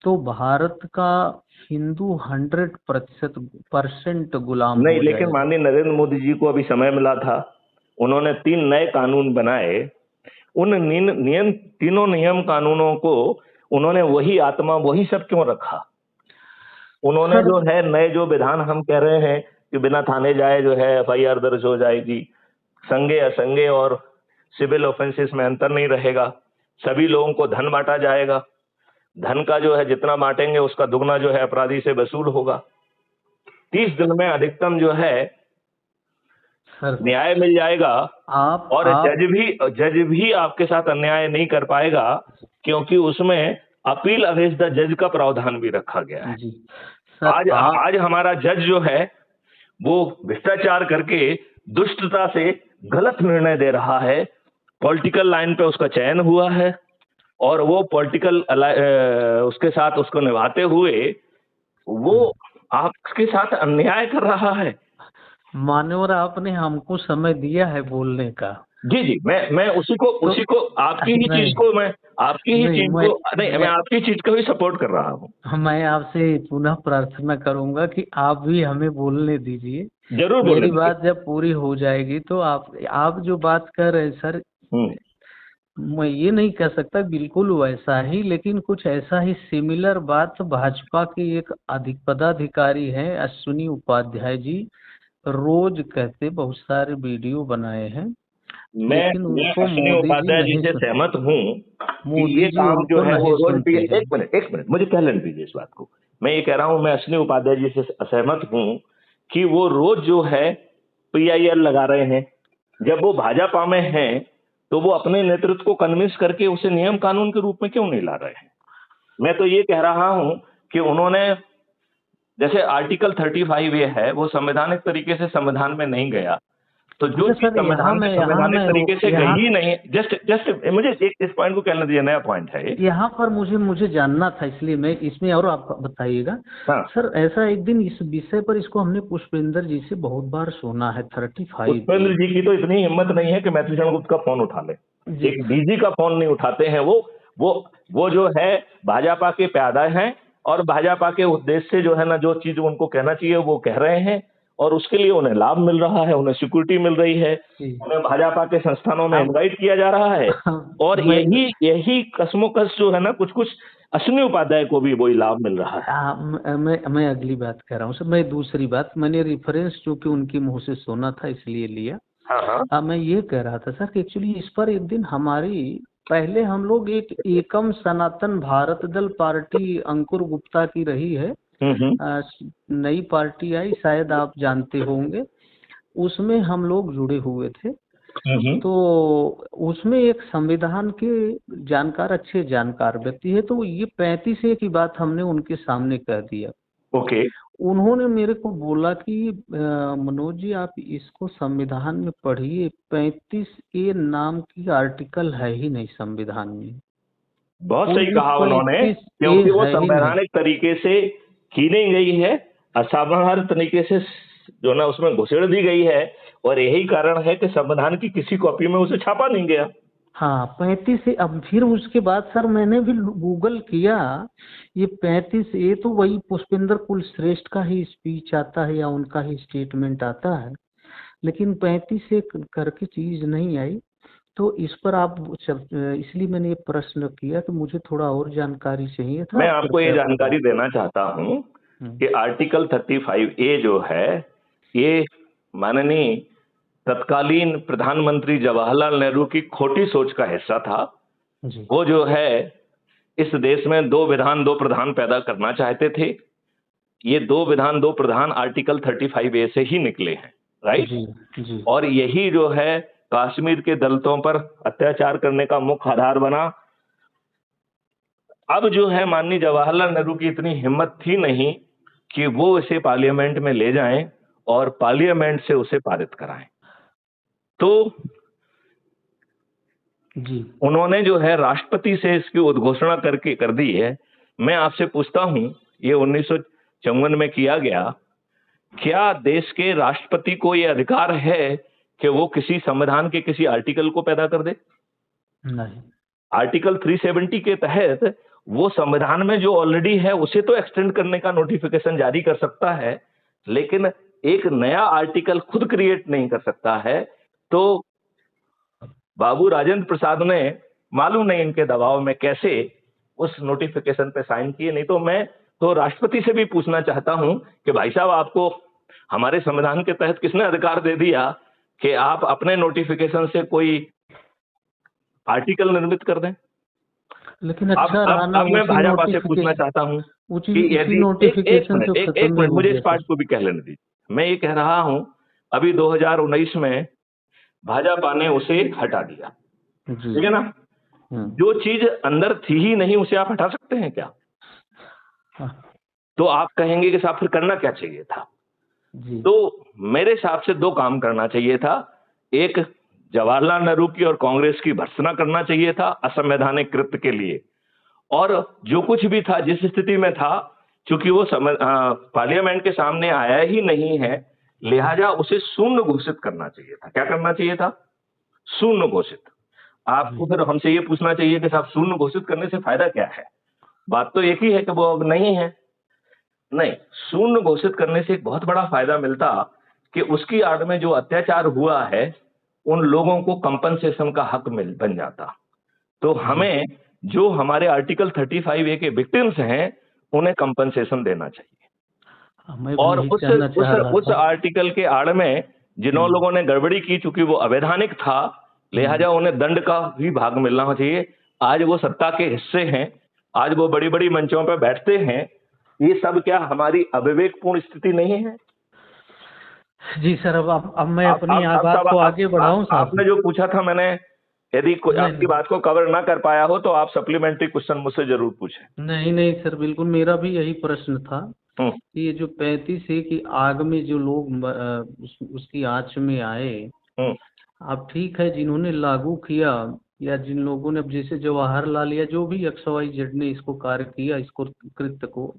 Speaker 2: तो भारत का हिंदू 100% गुलाम
Speaker 1: नहीं,
Speaker 2: हो
Speaker 1: लेकिन
Speaker 2: जाएगा।
Speaker 1: माननीय नरेंद्र मोदी जी को अभी समय मिला था, उन्होंने 3 नए कानून बनाए। उन तीनों नियम कानूनों को उन्होंने वही आत्मा वही सब क्यों रखा? उन्होंने
Speaker 2: सर
Speaker 1: जो है नए जो विधान हम कह रहे हैं कि बिना थाने जाए जो है एफआईआर दर्ज हो जाएगी, संज्ञेय असंज्ञेय और सिविल ऑफेंसेस में अंतर नहीं रहेगा, सभी लोगों को धन बांटा जाएगा, धन का जो है जितना बांटेंगे उसका दुगना जो है अपराधी से वसूल होगा, 30 दिन में अधिकतम जो है
Speaker 2: सर
Speaker 1: न्याय मिल जाएगा और
Speaker 2: आप
Speaker 1: जज भी आपके साथ अन्याय नहीं कर पाएगा क्योंकि उसमें अपील अगेंस्ट द जज का प्रावधान भी रखा गया है।
Speaker 2: जी सर
Speaker 1: आज
Speaker 2: आप
Speaker 1: आज हमारा जज जो है वो भ्रष्टाचार करके दुष्टता से गलत निर्णय दे रहा है। पॉलिटिकल लाइन पे उसका चयन हुआ है और वो पॉलिटिकल उसके साथ उसको निभाते हुए वो आपके साथ अन्याय कर रहा है।
Speaker 2: मान्यवर आपने हमको समय दिया है बोलने का।
Speaker 1: जी जी, मैं उसी को आपकी ही चीज
Speaker 2: नहीं
Speaker 1: को मैं आपकी ही
Speaker 2: नहीं
Speaker 1: चीज को नहीं, मैं आपकी चीज को ही सपोर्ट कर रहा हूँ।
Speaker 2: मैं आपसे पुनः प्रार्थना करूंगा कि आप भी हमें बोलने दीजिए।
Speaker 1: जरूर
Speaker 2: मेरी
Speaker 1: बोलेंगे।
Speaker 2: बात जब पूरी हो जाएगी तो आप जो बात कर रहे हैं सर, मैं ये नहीं कह सकता बिल्कुल वैसा ही, लेकिन कुछ ऐसा ही सिमिलर बात भाजपा के एक पदाधिकारी हैं अश्विनी उपाध्याय जी, रोज कहते, बहुत सारे वीडियो बनाए हैं, लेकिन
Speaker 1: मैं
Speaker 2: उनको
Speaker 1: अश्विनी
Speaker 2: मोदी जी
Speaker 1: उपाध्याय जी
Speaker 2: नहीं
Speaker 1: से
Speaker 2: सुन
Speaker 1: सहमत हूँ कि
Speaker 2: मोदी
Speaker 1: ये
Speaker 2: जी
Speaker 1: काम जो
Speaker 2: उनको
Speaker 1: है वो
Speaker 2: नहीं
Speaker 1: रोज
Speaker 2: सुनते हैं।
Speaker 1: एक मिनट मुझे कह लेने दीजिए इस बात को। मैं ये कह रहा हूँ, मैं अश्विनी उपाध्याय जी से असहमत हूँ कि वो रोज जो है पीआईएल लगा रहे हैं। जब वो भाजपा में हैं तो वो अपने नेतृत्व को कन्विंस करके उसे नियम कानून के रूप में क्यों नहीं ला रहे हैं? मैं तो ये कह रहा हूं कि उन्होंने जैसे आर्टिकल 35 ये है वो संवैधानिक तरीके से संविधान में नहीं गया, तो जो
Speaker 2: अच्छा
Speaker 1: चीज
Speaker 2: सर, यहाँ
Speaker 1: संविधान में
Speaker 2: मैं
Speaker 1: संवैधानिक तरीके से गई
Speaker 2: यहाँ
Speaker 1: ही नहीं, जस्ट मुझे इस पॉइंट को कहने दीजिए, नया पॉइंट है ये।
Speaker 2: यहाँ पर मुझे जानना था, इसलिए मैं इसमें और आप बताइएगा।
Speaker 1: हाँ,
Speaker 2: सर ऐसा एक दिन इस विषय पर इसको हमने पुष्पेंद्र जी से बहुत बार सुना है 35
Speaker 1: पुष्पेंद्र जी की तो इतनी हिम्मत नहीं है कि मैथिली शरण गुप्त का फोन उठा ले।
Speaker 2: जी
Speaker 1: एक डीजी का फोन नहीं उठाते हैं वो जो है भाजपा के प्यादा हैं और भाजपा के उद्देश्य से जो है ना जो चीज उनको कहना चाहिए वो कह रहे हैं और उसके लिए उन्हें लाभ मिल रहा है, उन्हें सिक्योरिटी मिल रही है,
Speaker 2: जी।
Speaker 1: उन्हें भाजपा के संस्थानों में
Speaker 2: अब
Speaker 1: इनवाइट किया जा रहा है और
Speaker 2: मैं
Speaker 1: यही कसमोकस जो है ना कुछ कुछ अश्विनी उपाध्याय को भी वही लाभ मिल रहा है।
Speaker 2: मैं अगली बात कर रहा हूँ सर। मैं दूसरी बात, मैंने रेफरेंस जो कि उनके मुंह से सुना था इसलिए लिया।
Speaker 1: हाँ,
Speaker 2: मैं ये कह रहा था सर कि एक्चुअली इस पर एक दिन हमारी, पहले हम लोग एक एकम सनातन भारत दल पार्टी अंकुर गुप्ता की रही है, नई पार्टी आई, शायद आप जानते होंगे, उसमें हम लोग जुड़े हुए थे। तो उसमें एक संविधान के अच्छे जानकार व्यक्ति है, तो ये 35A की बात हमने उनके सामने कह दिया।
Speaker 1: ओके।
Speaker 2: उन्होंने मेरे को बोला कि मनोज जी आप इसको संविधान में पढ़िए, 35A नाम की आर्टिकल है ही नहीं संविधान में,
Speaker 1: बहुत
Speaker 2: कोई
Speaker 1: सही
Speaker 2: भी
Speaker 1: कहा उन्होंने,
Speaker 2: 35A
Speaker 1: क्योंकि वो
Speaker 2: है ही नहीं।
Speaker 1: संवैधानिक तरीके से की नहीं गई है, असाधारण तरीके से जो ना उसमें घुसेड़ दी गई है, और यही कारण है कि संविधान की किसी कॉपी में उसे छापा नहीं गया।
Speaker 2: हाँ 35A। अब फिर उसके बाद सर मैंने भी गूगल किया, ये 35A तो वही पुष्पेंद्र कुलश्रेष्ठ का ही स्पीच आता है या उनका ही स्टेटमेंट आता है, लेकिन 35A करके चीज नहीं आई। तो इस पर आप इसलिए मैंने ये प्रश्न किया कि मुझे थोड़ा और जानकारी चाहिए था,
Speaker 1: मैं
Speaker 2: आप
Speaker 1: आपको ये
Speaker 2: कृपया
Speaker 1: जानकारी
Speaker 2: बताएं।
Speaker 1: देना चाहता हूं
Speaker 2: हम्म,
Speaker 1: कि आर्टिकल 35A जो है, ये माननीय तत्कालीन प्रधानमंत्री जवाहरलाल नेहरू की खोटी सोच का हिस्सा था।
Speaker 2: जी
Speaker 1: वो जो है इस देश में दो विधान दो प्रधान पैदा करना चाहते थे। ये दो विधान दो प्रधान आर्टिकल 35A से ही निकले हैं, राइट।
Speaker 2: जी जी
Speaker 1: और यही जो है कश्मीर के दलितों पर अत्याचार करने का मुख्य आधार बना। अब जो है माननीय जवाहरलाल नेहरू की इतनी हिम्मत थी नहीं कि वो इसे पार्लियामेंट में ले जाएं और पार्लियामेंट से उसे पारित कराएं। तो
Speaker 2: जी
Speaker 1: उन्होंने जो है राष्ट्रपति से इसकी उद्घोषणा करके कर दी है। मैं आपसे पूछता हूं, ये 1954 में किया गया, क्या देश के राष्ट्रपति को यह अधिकार है कि वो किसी संविधान के किसी आर्टिकल को पैदा कर दे?
Speaker 2: नहीं।
Speaker 1: आर्टिकल 370 के तहत वो संविधान में जो ऑलरेडी है उसे तो एक्सटेंड करने का नोटिफिकेशन जारी कर सकता है, लेकिन एक नया आर्टिकल खुद क्रिएट नहीं कर सकता है। तो बाबू राजेंद्र प्रसाद ने मालूम नहीं इनके दबाव में कैसे उस नोटिफिकेशन पे साइन किए। नहीं तो मैं तो राष्ट्रपति से भी पूछना चाहता हूं कि भाई साहब, आपको हमारे संविधान के तहत किसने अधिकार दे दिया कि आप अपने नोटिफिकेशन से कोई आर्टिकल निर्मित कर दें?
Speaker 2: लेकिन अच्छा रहा ना,
Speaker 1: अब मैं
Speaker 2: उसी
Speaker 1: भाजपा से पूछना
Speaker 2: नोटिफिकेशन
Speaker 1: चाहता हूं
Speaker 2: उसी
Speaker 1: कि
Speaker 2: उसी
Speaker 1: यदि एक
Speaker 2: नोटिफिकेशन
Speaker 1: मिनट,
Speaker 2: से
Speaker 1: एक
Speaker 2: खत्म भी
Speaker 1: मिनट,
Speaker 2: हो
Speaker 1: मुझे इस
Speaker 2: गया
Speaker 1: पार्ट
Speaker 2: सर।
Speaker 1: को भी कह लेने दीजिए। मैं ये कह रहा हूं, अभी 2019 में भाजपा ने उसे हटा दिया,
Speaker 2: जी।
Speaker 1: ठीक है ना।
Speaker 2: हम्म।
Speaker 1: जो चीज अंदर थी ही नहीं उसे आप हटा सकते हैं क्या?
Speaker 2: हाँ,
Speaker 1: तो आप कहेंगे कि साहब फिर करना क्या चाहिए था?
Speaker 2: जी
Speaker 1: तो मेरे हिसाब से दो काम करना चाहिए था। एक, जवाहरलाल नेहरू की और कांग्रेस की भर्त्सना करना चाहिए था असंवैधानिक कृत्य के लिए। और जो कुछ भी था, जिस स्थिति में था, चूंकि वो पार्लियामेंट के सामने आया ही नहीं है, लिहाजा उसे शून्य घोषित करना चाहिए था। क्या करना चाहिए था? शून्य घोषित। आपको
Speaker 2: जी
Speaker 1: फिर हमसे ये पूछना चाहिए कि साहब शून्य घोषित करने से फायदा क्या है? बात तो एक ही है कि वो अब नहीं है। नहीं, शून्य घोषित करने से एक बहुत बड़ा फायदा मिलता कि उसकी आड़ में जो अत्याचार हुआ है उन लोगों को कंपनसेशन का हक मिल बन जाता। तो
Speaker 2: जी।
Speaker 1: हमें जो हमारे आर्टिकल 35A के विक्टिम्स हैं उन्हें कंपनसेशन देना चाहिए।
Speaker 2: हाँ, मैं भी
Speaker 1: और
Speaker 2: यही
Speaker 1: उस
Speaker 2: कहना
Speaker 1: उस
Speaker 2: चाह रहा
Speaker 1: उस
Speaker 2: था।
Speaker 1: आर्टिकल के आड़ में जिन
Speaker 2: हम्म
Speaker 1: लोगों ने गड़बड़ी की, चूंकि वो अवैधानिक था,
Speaker 2: हम्म।
Speaker 1: लिहाजा उन्हें दंड का भी भाग मिलना चाहिए। आज वो सत्ता के हिस्से हैं, आज वो बड़ी बड़ी मंचों पर बैठते हैं। ये सब क्या हमारी अविवेकपूर्ण स्थिति नहीं है?
Speaker 2: जी सर, अब मैं अपनी
Speaker 1: आप
Speaker 2: बात
Speaker 1: सब
Speaker 2: को आगे बढ़ाऊं साहब।
Speaker 1: आपने जो पूछा था, मैंने यदि
Speaker 2: नहीं
Speaker 1: आपकी
Speaker 2: नहीं
Speaker 1: बात को कवर ना कर पाया हो तो आप सप्लीमेंट्री क्वेश्चन मुझसे जरूर पूछें।
Speaker 2: नहीं नहीं सर, बिल्कुल मेरा भी यही प्रश्न था
Speaker 1: हम्म।
Speaker 2: कि ये जो 35A की आग में जो लोग उसकी आंच में आए,
Speaker 1: हम्म।
Speaker 2: अब ठीक है जिन्होंने लागू किया या जिन लोगों ने, अब जैसे जवाहरलाल या जो भी XYZ ने इसको कार्य किया, इसको कृत्य को,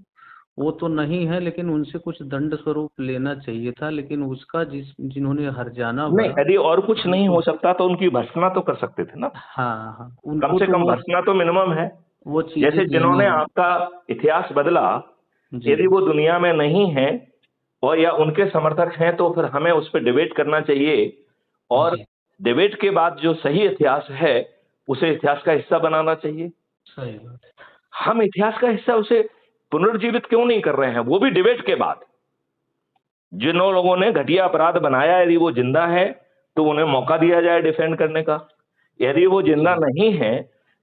Speaker 2: वो तो नहीं है, लेकिन उनसे कुछ दंड स्वरूप लेना चाहिए था, लेकिन उसका जिन्होंने हर्जाना
Speaker 1: नहीं,
Speaker 2: भरा
Speaker 1: यदि और कुछ नहीं
Speaker 2: उनको।
Speaker 1: हो सकता तो उनकी भर्त्सना तो कर सकते थे ना।
Speaker 2: हाँ हाँ,
Speaker 1: कम
Speaker 2: उनको
Speaker 1: से
Speaker 2: तो
Speaker 1: कम भर्त्सना तो मिनिमम है।
Speaker 2: वो चीजें
Speaker 1: जैसे
Speaker 2: देनी
Speaker 1: जिन्होंने
Speaker 2: है।
Speaker 1: आपका इतिहास बदला,
Speaker 2: जी
Speaker 1: यदि वो दुनिया में नहीं है और या उनके समर्थक हैं तो फिर हमें उस पर डिबेट करना चाहिए। और
Speaker 2: जी।
Speaker 1: डिबेट के बाद जो सही इतिहास है उसे इतिहास का हिस्सा बनाना चाहिए।
Speaker 2: सही बात
Speaker 1: हम इतिहास का हिस्सा उसे पुनर्जीवित क्यों नहीं कर रहे हैं, वो भी डिबेट के बाद? जिन लोगों ने घटिया अपराध बनाया, यदि वो जिंदा है तो उन्हें मौका दिया जाए डिफेंड करने का। यदि वो
Speaker 2: है।
Speaker 1: जिंदा
Speaker 2: जी
Speaker 1: नहीं है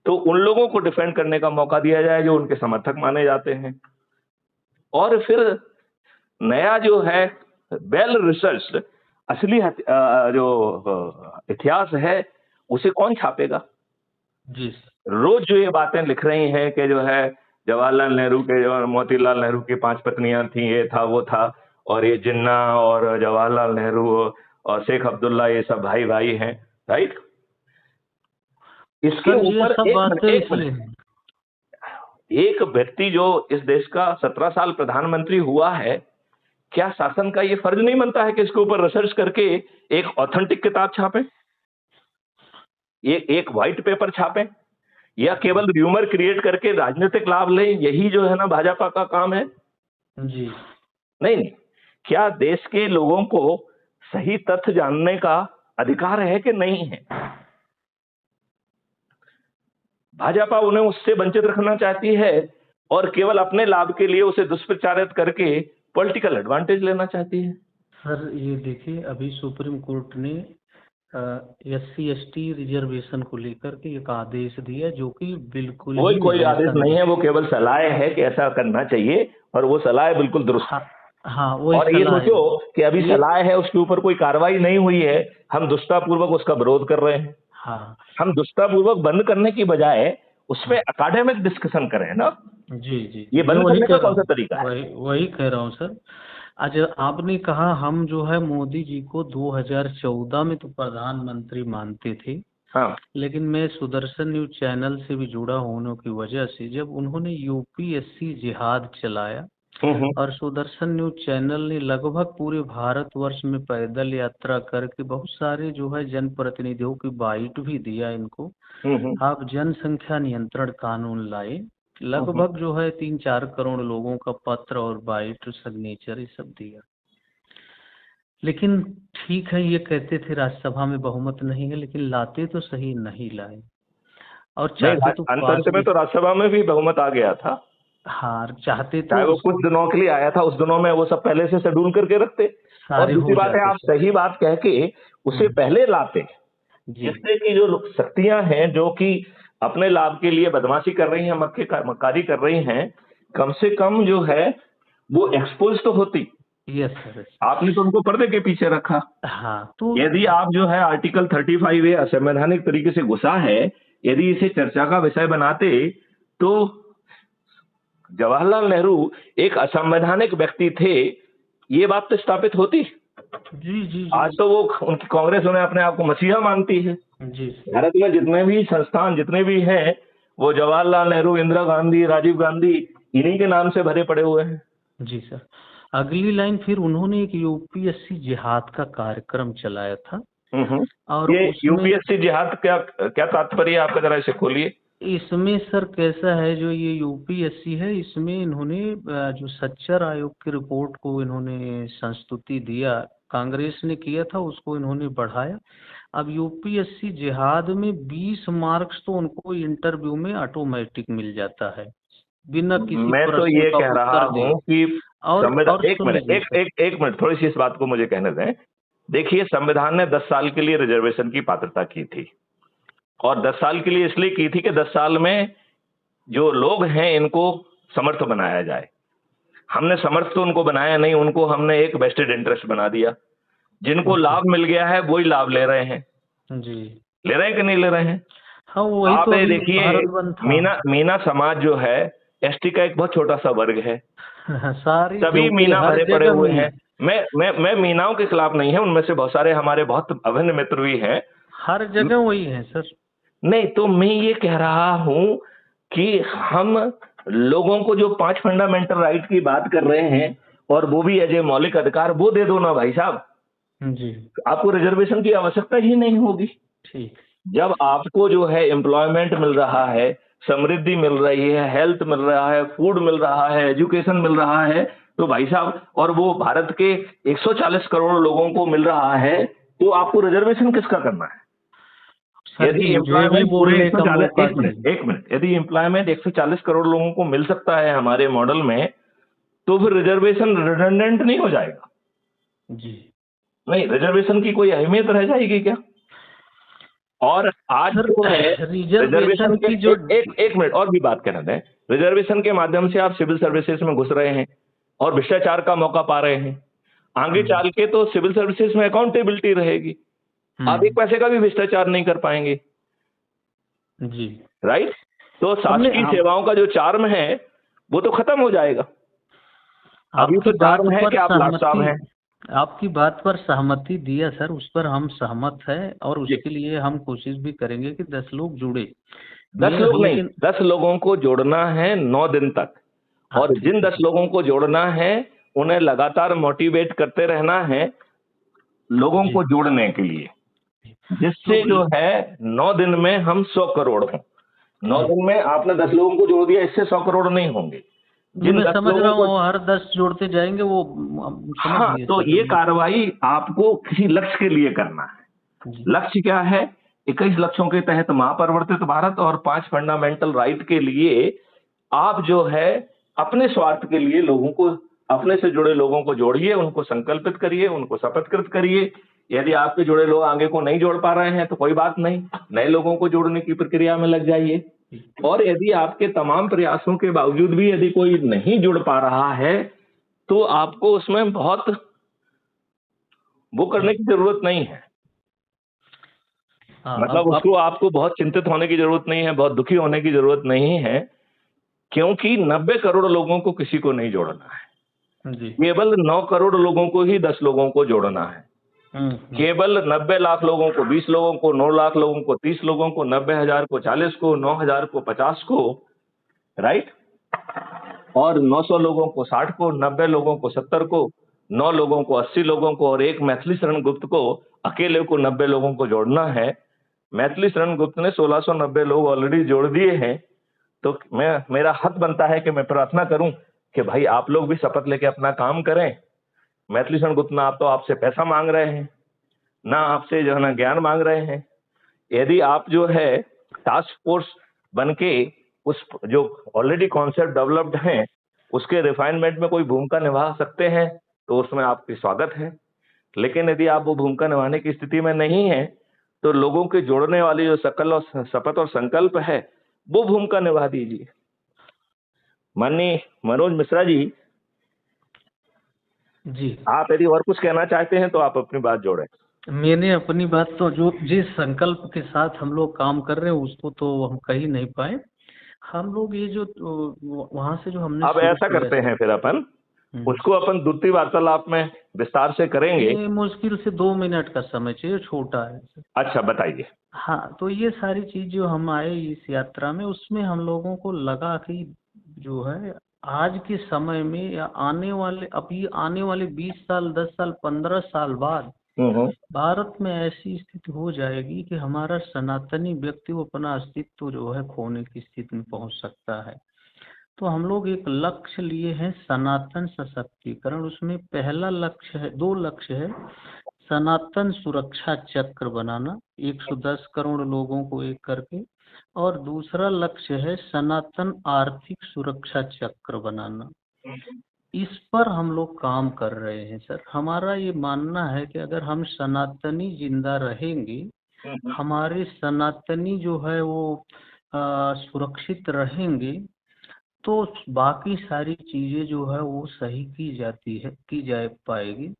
Speaker 1: तो उन लोगों को डिफेंड करने का मौका दिया जाए जो उनके समर्थक माने जाते हैं। और फिर नया जो है वेल रिसर्च असली जो इतिहास है उसे कौन छापेगा?
Speaker 2: जी
Speaker 1: रोज जो ये बातें लिख रही हैं कि जो है जवाहरलाल नेहरू के और मोतीलाल नेहरू की 5 पत्नियां थी, ये था वो था, और ये जिन्ना और जवाहरलाल नेहरू और शेख अब्दुल्ला ये सब भाई भाई हैं, राइट। इसके
Speaker 2: सर ये
Speaker 1: ऊपर
Speaker 2: सब
Speaker 1: एक मिनट
Speaker 2: बातें
Speaker 1: एक
Speaker 2: इसलिए
Speaker 1: मिनट,
Speaker 2: हैं।
Speaker 1: एक व्यक्ति जो इस देश का 17 साल प्रधानमंत्री हुआ है, क्या शासन का ये फर्ज नहीं बनता है कि इसके ऊपर रिसर्च करके एक ऑथेंटिक किताब छापे, ये एक व्हाइट पेपर छापे, या केवल र्यूमर क्रिएट करके राजनीतिक लाभ लें? यही जो है ना भाजपा का काम है।
Speaker 2: जी
Speaker 1: नहीं नहीं, क्या देश के लोगों को सही तथ्य जानने का अधिकार है कि नहीं है? भाजपा उन्हें उससे वंचित रखना चाहती है और केवल अपने लाभ के लिए उसे दुष्प्रचारित करके पॉलिटिकल एडवांटेज लेना चाहती है।
Speaker 2: सर, ये देखिए अभी सुप्रीम कोर्ट ने SC ST रिजर्वेशन को लेकर के एक आदेश दिया जो कि बिल्कुल
Speaker 1: कोई
Speaker 2: ही
Speaker 1: कोई आदेश
Speaker 2: ऐसा
Speaker 1: नहीं है, वो केवल सलाह है कि ऐसा करना चाहिए, और वो सलाह बिल्कुल दुरुस्त है।
Speaker 2: हाँ हाँ, वही
Speaker 1: और ये
Speaker 2: सलाह है।
Speaker 1: सोचो कि अभी
Speaker 2: ये
Speaker 1: सलाह है, उसके ऊपर कोई कार्रवाई नहीं हुई है, हम दुष्टापूर्वक उसका विरोध कर रहे हैं।
Speaker 2: हाँ
Speaker 1: हम दुष्टापूर्वक बंद करने की बजाय उस पर अकाडेमिक डिस्कशन करें ना।
Speaker 2: जी जी
Speaker 1: ये
Speaker 2: जी, मैं
Speaker 1: बंद
Speaker 2: वही
Speaker 1: करने का
Speaker 2: कह रहा
Speaker 1: कौन सा
Speaker 2: हूँ,
Speaker 1: तरीका है?
Speaker 2: वही वही कह रहा हूँ सर। आज आपने कहा हम जो है मोदी जी को 2014 में तो प्रधानमंत्री मानते थे,
Speaker 1: हाँ।
Speaker 2: लेकिन मैं सुदर्शन न्यूज चैनल से भी जुड़ा होने की वजह से जब उन्होंने UPSC जिहाद चलाया
Speaker 1: हम्म।
Speaker 2: और सुदर्शन न्यूज चैनल ने लगभग पूरे भारतवर्ष में पैदल यात्रा करके बहुत सारे जो है जनप्रतिनिधियों की बाइट भी दिया इनको,
Speaker 1: हम्म।
Speaker 2: आप जनसंख्या नियंत्रण कानून लाए,
Speaker 1: हम्म।
Speaker 2: लगभग जो है 3-4 करोड़ लोगों का पत्र और बाइट सिग्नेचर ये सब दिया। लेकिन ठीक है, ये कहते थे राज्यसभा में बहुमत नहीं है, लेकिन लाते तो सही नहीं लाए, और
Speaker 1: नहीं,
Speaker 2: चाहते तो
Speaker 1: अंत
Speaker 2: पास
Speaker 1: अंत में
Speaker 2: भी।
Speaker 1: तो राज्यसभा में भी बहुमत आ गया था,
Speaker 2: हाँ, चाहते
Speaker 1: चाहे
Speaker 2: तो
Speaker 1: वो कुछ
Speaker 2: उसको
Speaker 1: दिनों के लिए आया था, उस दिनों में वो सब पहले से शेड्यूल करके रखते। और
Speaker 2: सारे
Speaker 1: दूसरी
Speaker 2: हो
Speaker 1: बात है,
Speaker 2: जाते
Speaker 1: आप
Speaker 2: सर।
Speaker 1: सही बात कह के उसे
Speaker 2: हम्म,
Speaker 1: पहले लाते,
Speaker 2: जी
Speaker 1: जिससे कि जो शक्तियां हैं जो कि अपने लाभ के लिए बदमाशी कर रही हैं, मक्कारी कर रही हैं, कम से कम जो है वो एक्सपोज तो होती।
Speaker 2: Yes sir.
Speaker 1: आपने तो उनको पर्दे के पीछे रखा।
Speaker 2: हाँ तो
Speaker 1: यदि आप जो है आर्टिकल 35 ए असंवैधानिक तरीके से घुसा है, यदि इसे चर्चा का विषय बनाते, तो जवाहरलाल नेहरू एक असंवैधानिक व्यक्ति थे, ये बात तो स्थापित होती।
Speaker 2: जी जी जी
Speaker 1: आज तो वो उनकी कांग्रेस उन्हें अपने आप को मसीहा मानती है।
Speaker 2: जी
Speaker 1: भारत में जितने भी संस्थान जितने भी हैं, वो जवाहरलाल नेहरू, इंदिरा गांधी, राजीव गांधी, इन्हीं के नाम से भरे पड़े हुए हैं।
Speaker 2: जी सर। अगली लाइन फिर उन्होंने एक UPSC जिहाद का कार्यक्रम चलाया था
Speaker 1: हम्म।
Speaker 2: और
Speaker 1: ये
Speaker 2: उसमें
Speaker 1: यूपीएससी जिहाद क्या क्या तात्पर्य है आपका, जरा इसे खोलिए।
Speaker 2: इसमें सर कैसा है, जो ये UPSC है इसमें इन्होंने जो सच्चर आयोग की रिपोर्ट को इन्होंने संस्तुति दिया, कांग्रेस ने किया था उसको इन्होंने बढ़ाया। अब UPSC जिहाद में 20 मार्क्स तो उनको इंटरव्यू में ऑटोमेटिक मिल जाता है बिना किसी
Speaker 1: मैं तो
Speaker 2: प्रश्न
Speaker 1: ये
Speaker 2: का
Speaker 1: कह रहा
Speaker 2: उत्तर दिए।
Speaker 1: हूं कि
Speaker 2: और
Speaker 1: संविधान, एक
Speaker 2: सुन
Speaker 1: मिनट
Speaker 2: लीजिए सर।
Speaker 1: एक मिनट, थोड़ी सी इस बात को मुझे कहने दें। देखिए, संविधान ने 10 साल के लिए रिजर्वेशन की पात्रता की थी, और 10 साल के लिए इसलिए की थी कि 10 साल में जो लोग हैं इनको समर्थ बनाया जाए। हमने समर्थ तो उनको बनाया नहीं, उनको हमने एक वेस्टेड इंटरेस्ट बना दिया। जिनको
Speaker 2: जी
Speaker 1: लाभ मिल गया है वही लाभ ले रहे हैं।
Speaker 2: जी।
Speaker 1: ले रहे हैं कि नहीं ले रहे हैं?
Speaker 2: हाँ, वही
Speaker 1: आप
Speaker 2: तो
Speaker 1: ये
Speaker 2: अभी
Speaker 1: देखिए,
Speaker 2: भारत बंद था।
Speaker 1: मीना समाज जो है एसटी का एक बहुत छोटा सा वर्ग है,
Speaker 2: सारी
Speaker 1: सभी
Speaker 2: क्योंकि
Speaker 1: मीना
Speaker 2: हर
Speaker 1: भरे पड़े
Speaker 2: जगह
Speaker 1: हुए
Speaker 2: मीना,
Speaker 1: हैं। मैं मीनाओं के खिलाफ नहीं है, उनमें से बहुत सारे हमारे बहुत अभिन्न मित्र भी हैं।
Speaker 2: हर जगह वही है सर।
Speaker 1: नहीं, तो मैं ये कह रहा हूं कि हम लोगों को जो 5 फंडामेंटल राइट की बात कर रहे हैं, और वो भी एज ए मौलिक अधिकार, वो दे दो ना भाई साहब।
Speaker 2: जी
Speaker 1: आपको रिजर्वेशन की आवश्यकता ही नहीं होगी।
Speaker 2: ठीक।
Speaker 1: जब आपको जो है एम्प्लॉयमेंट मिल रहा है, समृद्धि मिल रही है, हेल्थ मिल रहा है, फूड मिल रहा है, एजुकेशन मिल रहा है, तो भाई साहब, और वो भारत के 140 करोड़ लोगों को मिल रहा है, तो आपको रिजर्वेशन किसका करना है?
Speaker 2: सर जी
Speaker 1: यदि
Speaker 2: मुझे भी
Speaker 1: एम्प्लॉयमेंट पूरे
Speaker 2: बोलने का
Speaker 1: 140,
Speaker 2: मौका दीजिए।
Speaker 1: एक मिनट, यदि एम्प्लॉयमेंट 140 करोड़ लोगों को मिल सकता है हमारे मॉडल में, तो फिर रिजर्वेशन रिडंडेंट नहीं हो जाएगा?
Speaker 2: जी
Speaker 1: नहीं, रिजर्वेशन की कोई अहमियत रह जाएगी क्या? और आज
Speaker 2: सर,
Speaker 1: जो है
Speaker 2: रिजर्वेशन
Speaker 1: रिजर्वेशन के
Speaker 2: की जो
Speaker 1: एक मिनट और भी बात कहना दें। रिजर्वेशन के माध्यम से आप सिविल सर्विसेज में घुस रहे हैं और भ्रष्टाचार का मौका पा रहे हैं। आगे चल के तो सिविल सर्विसेज में अकाउंटेबिलिटी रहेगी, आप एक पैसे का भी भ्रष्टाचार नहीं कर पाएंगे,
Speaker 2: जी
Speaker 1: राइट? तो
Speaker 2: हमने
Speaker 1: शासकीय
Speaker 2: हम
Speaker 1: सेवाओं का जो चार्म है वो तो खत्म हो जाएगा। अभी
Speaker 2: आपकी
Speaker 1: तो
Speaker 2: बात
Speaker 1: चार्म है
Speaker 2: पर
Speaker 1: कि आप लाट साहब हैं।
Speaker 2: सहमति आपकी बात पर सहमति दिया सर, उस पर हम सहमत है और
Speaker 1: जी,
Speaker 2: उसके लिए हम कोशिश भी करेंगे कि 10 लोग जुड़े।
Speaker 1: 10
Speaker 2: मैं
Speaker 1: लोग नहीं,
Speaker 2: लेकिन
Speaker 1: 10 लोगों को जोड़ना है 9 दिन तक।
Speaker 2: हाँ
Speaker 1: और
Speaker 2: ठीक
Speaker 1: जिन
Speaker 2: है
Speaker 1: 10 लोगों को जोड़ना है उन्हें लगातार मोटिवेट करते रहना है लोगों
Speaker 2: जी।
Speaker 1: को जोड़ने के लिए,
Speaker 2: तो
Speaker 1: जिससे जो है 9 दिन में हम 100 करोड़ हों। 9
Speaker 2: जी,
Speaker 1: दिन में आपने 10 लोगों को जोड़ दिया, इससे 100 करोड़ नहीं होंगे।
Speaker 2: जी
Speaker 1: जिन
Speaker 2: मैं
Speaker 1: 10
Speaker 2: समझ रहा
Speaker 1: लोगों को,
Speaker 2: हूँ, हर 10 जोड़ते जाएंगे वो हम समझ
Speaker 1: हाँ,
Speaker 2: गए
Speaker 1: तो
Speaker 2: सर
Speaker 1: ये कार्रवाई आपको किसी लक्ष्य के लिए करना है।
Speaker 2: जी
Speaker 1: लक्ष्य क्या है? 21 लक्ष्यों के तहत महापरिवर्तित भारत और 5 फंडामेंटल राइट के लिए आप जो है अपने स्वार्थ के लिए लोगों को, अपने से जुड़े लोगों को जोड़िए, उनको संकल्पित करिए, उनको शपथकृत करिए। यदि आपके जुड़े लोग आगे को नहीं जोड़ पा रहे हैं तो कोई बात नहीं, नए लोगों को जोड़ने की प्रक्रिया में लग जाइए। और यदि आपके तमाम प्रयासों के बावजूद भी यदि कोई नहीं जुड़ पा रहा है तो आपको उसमें बहुत वो करने की जरूरत नहीं है।
Speaker 2: हाँ
Speaker 1: मतलब
Speaker 2: अब
Speaker 1: उसको आपको बहुत चिंतित होने की जरूरत नहीं है, बहुत दुखी होने की जरूरत नहीं है, क्योंकि 90 करोड़ लोगों को किसी को नहीं जोड़ना है।
Speaker 2: जी
Speaker 1: केवल 9 करोड़ लोगों को ही 10 लोगों को जोड़ना है।
Speaker 2: हम्म।
Speaker 1: केवल 90 लाख लोगों को 20 लोगों को, 9 लाख लोगों को 30 लोगों को, 90,000 को 40 को, 9,000 को 50 को, राइट? और 900 लोगों को 60 को, 90 लोगों को 70 को, 9 लोगों को 80 लोगों को और एक मैथिली शरण गुप्त को अकेले को 90 लोगों को जोड़ना है। मैथिली शरण गुप्त ने 1690 लोग ऑलरेडी जोड़ दिए हैं। तो मेरा हक बनता है कि मैं प्रार्थना करूं कि भाई आप लोग भी शपथ लेके अपना काम करें। मैथिली शरण गुप्त ना तो आपसे पैसा मांग रहे हैं, ना आपसे जो है ना ज्ञान मांग रहे हैं। यदि आप जो है टास्क फोर्स बन के उस जो ऑलरेडी कॉन्सेप्ट डेवलप्ड हैं उसके रिफाइनमेंट में कोई भूमिका निभा सकते हैं तो उसमें आपकी स्वागत है। लेकिन यदि आप वो भूमिका निभाने की स्थिति में नहीं है तो लोगों के जोड़ने वाली जो सकल और शपथ और संकल्प है वो भूमिका निभा दीजिए। माननीय मनोज मिश्रा जी,
Speaker 2: जी
Speaker 1: आप यदि और कुछ कहना चाहते हैं तो आप अपनी बात जोड़ें।
Speaker 2: मैंने अपनी बात तो जो जिस संकल्प के साथ हम लोग काम कर रहे हैं उसको तो हम कह ही नहीं पाए। हम लोग ये जो वहाँ से जो हमने
Speaker 1: अब
Speaker 2: शुरू
Speaker 1: ऐसा
Speaker 2: किया
Speaker 1: करते
Speaker 2: सर।
Speaker 1: हैं फिर अपन
Speaker 2: हम्म।
Speaker 1: उसको अपन द्वितीय वार्तालाप में विस्तार से करेंगे।
Speaker 2: ये मुश्किल से 2 मिनट का समय चाहिए, छोटा है सर।
Speaker 1: अच्छा, बताइए।
Speaker 2: हाँ, तो ये सारी चीज जो हम आए इस यात्रा में उसमें हम लोगों को लगा कि जो है आज के समय में या आने वाले अभी आने वाले 20 साल 10 साल 15 साल बाद
Speaker 1: हम्म।
Speaker 2: भारत में ऐसी स्थिति हो जाएगी कि हमारा सनातनी व्यक्ति वो अपना अस्तित्व जो है खोने की स्थिति में पहुंच सकता है। तो हम लोग एक लक्ष्य लिए हैं सनातन सशक्तिकरण। उसमें पहला लक्ष्य है, 2 लक्ष्य है। सनातन सुरक्षा चक्र बनाना 110 करोड़ लोगों को एक करके, और दूसरा लक्ष्य है सनातन आर्थिक सुरक्षा चक्र बनाना। इस पर हम लोग काम कर रहे हैं सर। हमारा ये मानना है कि अगर हम सनातनी जिंदा रहेंगे, हमारे सनातनी जो है वो सुरक्षित रहेंगे, तो बाकी सारी चीजें जो है वो सही की जा पाएगी।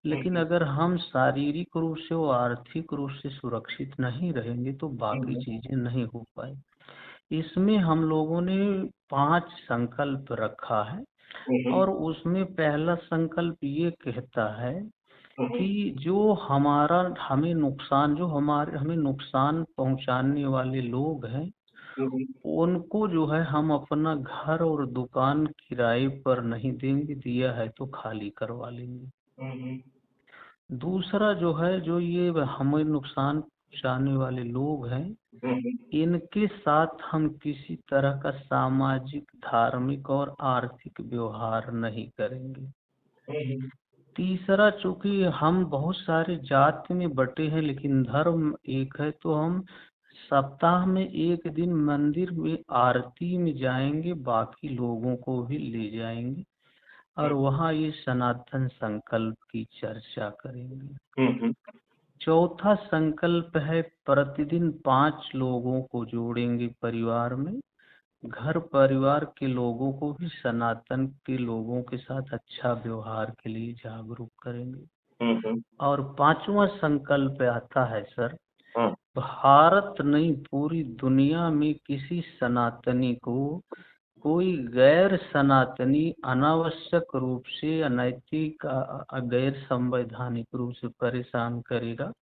Speaker 2: लेकिन अगर हम शारीरिक रूप से और आर्थिक रूप से सुरक्षित नहीं रहेंगे तो बाकी चीजें नहीं हो पाए। इसमें हम लोगों ने 5 संकल्प रखा है और उसमें पहला संकल्प ये कहता है कि जो हमारा हमें नुकसान जो हमारे हमें नुकसान पहुंचाने वाले लोग हैं उनको जो है हम अपना घर और दुकान किराए पर नहीं देंगे, दिया है तो खाली करवा लेंगे। दूसरा जो है जो ये हमें नुकसान पहुंचाने वाले लोग हैं इनके साथ हम किसी तरह का सामाजिक धार्मिक और आर्थिक व्यवहार नहीं करेंगे। तीसरा, चूंकि हम बहुत सारे जाति में बटे हैं लेकिन धर्म एक है, तो हम सप्ताह में एक दिन मंदिर में आरती में जाएंगे, बाकी लोगों को भी ले जाएंगे और वहाँ ये सनातन संकल्प की चर्चा करेंगे। चौथा संकल्प है प्रतिदिन 5 लोगों को जोड़ेंगे परिवार में, घर परिवार के लोगों को भी सनातन के लोगों के साथ अच्छा व्यवहार के लिए जागरूक करेंगे। और 5वां संकल्प आता है सर, भारत नहीं पूरी दुनिया में किसी सनातनी को कोई गैर सनातनी अनावश्यक रूप से अनैतिक गैर संवैधानिक रूप से परेशान करेगा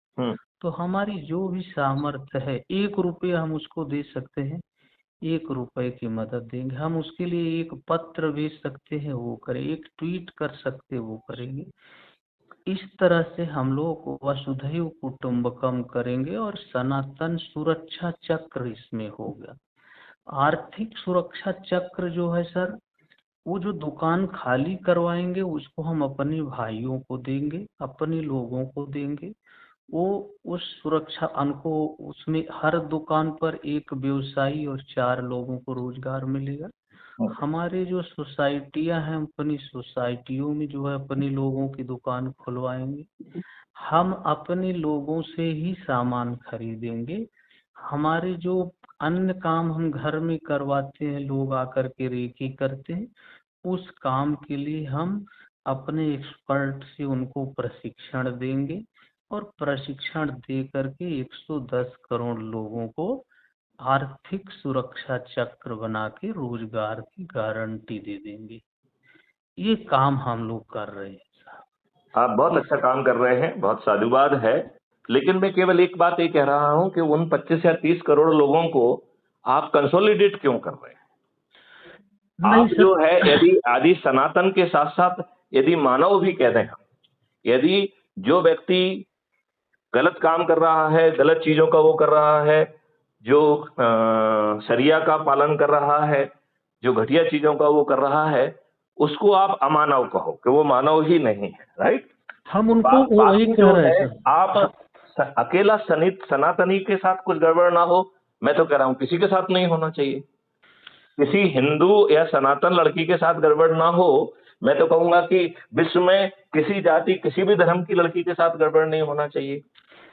Speaker 2: तो हमारी जो भी सामर्थ्य है 1 रुपये हम उसको दे सकते हैं, 1 रुपये की मदद देंगे। हम उसके लिए एक पत्र भेज सकते हैं, वो करें, एक ट्वीट कर सकते हैं, वो करेंगे। इस तरह से हम लोग वसुधैव कुटुंबकम करेंगे और सनातन सुरक्षा चक्र इसमें होगा। आर्थिक सुरक्षा चक्र जो है सर, वो जो दुकान खाली करवाएंगे उसको हम अपने भाइयों को देंगे, अपने लोगों को देंगे। वो उस सुरक्षा उनको उसमें हर दुकान पर एक व्यवसायी और 4 लोगों को रोजगार मिलेगा। हमारे जो सोसाइटियां हैं अपनी सोसाइटियों में जो है अपने लोगों की दुकान खुलवाएंगे। हम अपने लोगों से ही सामान खरीदेंगे। हमारे जो अन्य काम हम घर में करवाते हैं, लोग आकर के रेकी करते हैं, उस काम के लिए हम अपने एक्सपर्ट से उनको प्रशिक्षण देंगे और प्रशिक्षण दे करके 110 करोड़ लोगों को आर्थिक सुरक्षा चक्र बना के रोजगार की गारंटी दे देंगे। ये काम हम लोग कर रहे हैं।
Speaker 1: आप बहुत अच्छा काम कर रहे हैं, बहुत साधुवाद है। लेकिन मैं केवल एक बात ये कह रहा हूं कि उन 25 या 30 करोड़ लोगों को आप कंसोलिडेट क्यों कर रहे हैं? आप जो है यदि आदि सनातन के साथ साथ यदि मानव भी कह दें, यदि जो व्यक्ति गलत काम कर रहा है, गलत चीजों का वो कर रहा है, जो शरिया का पालन कर रहा है, जो घटिया चीजों का वो कर रहा है, उसको आप अमानव कहो कि वो मानव ही नहीं है, राइट?
Speaker 2: हम उनको वही कह रहे हैं।
Speaker 1: आप अकेला सनातनी के साथ कुछ गड़बड़ ना हो, मैं तो कह रहा हूं किसी के साथ नहीं होना चाहिए। किसी हिंदू या सनातन लड़की के साथ गड़बड़ ना हो, मैं तो कहूंगा कि विश्व में किसी जाति किसी भी धर्म की लड़की के साथ गड़बड़ नहीं होना चाहिए।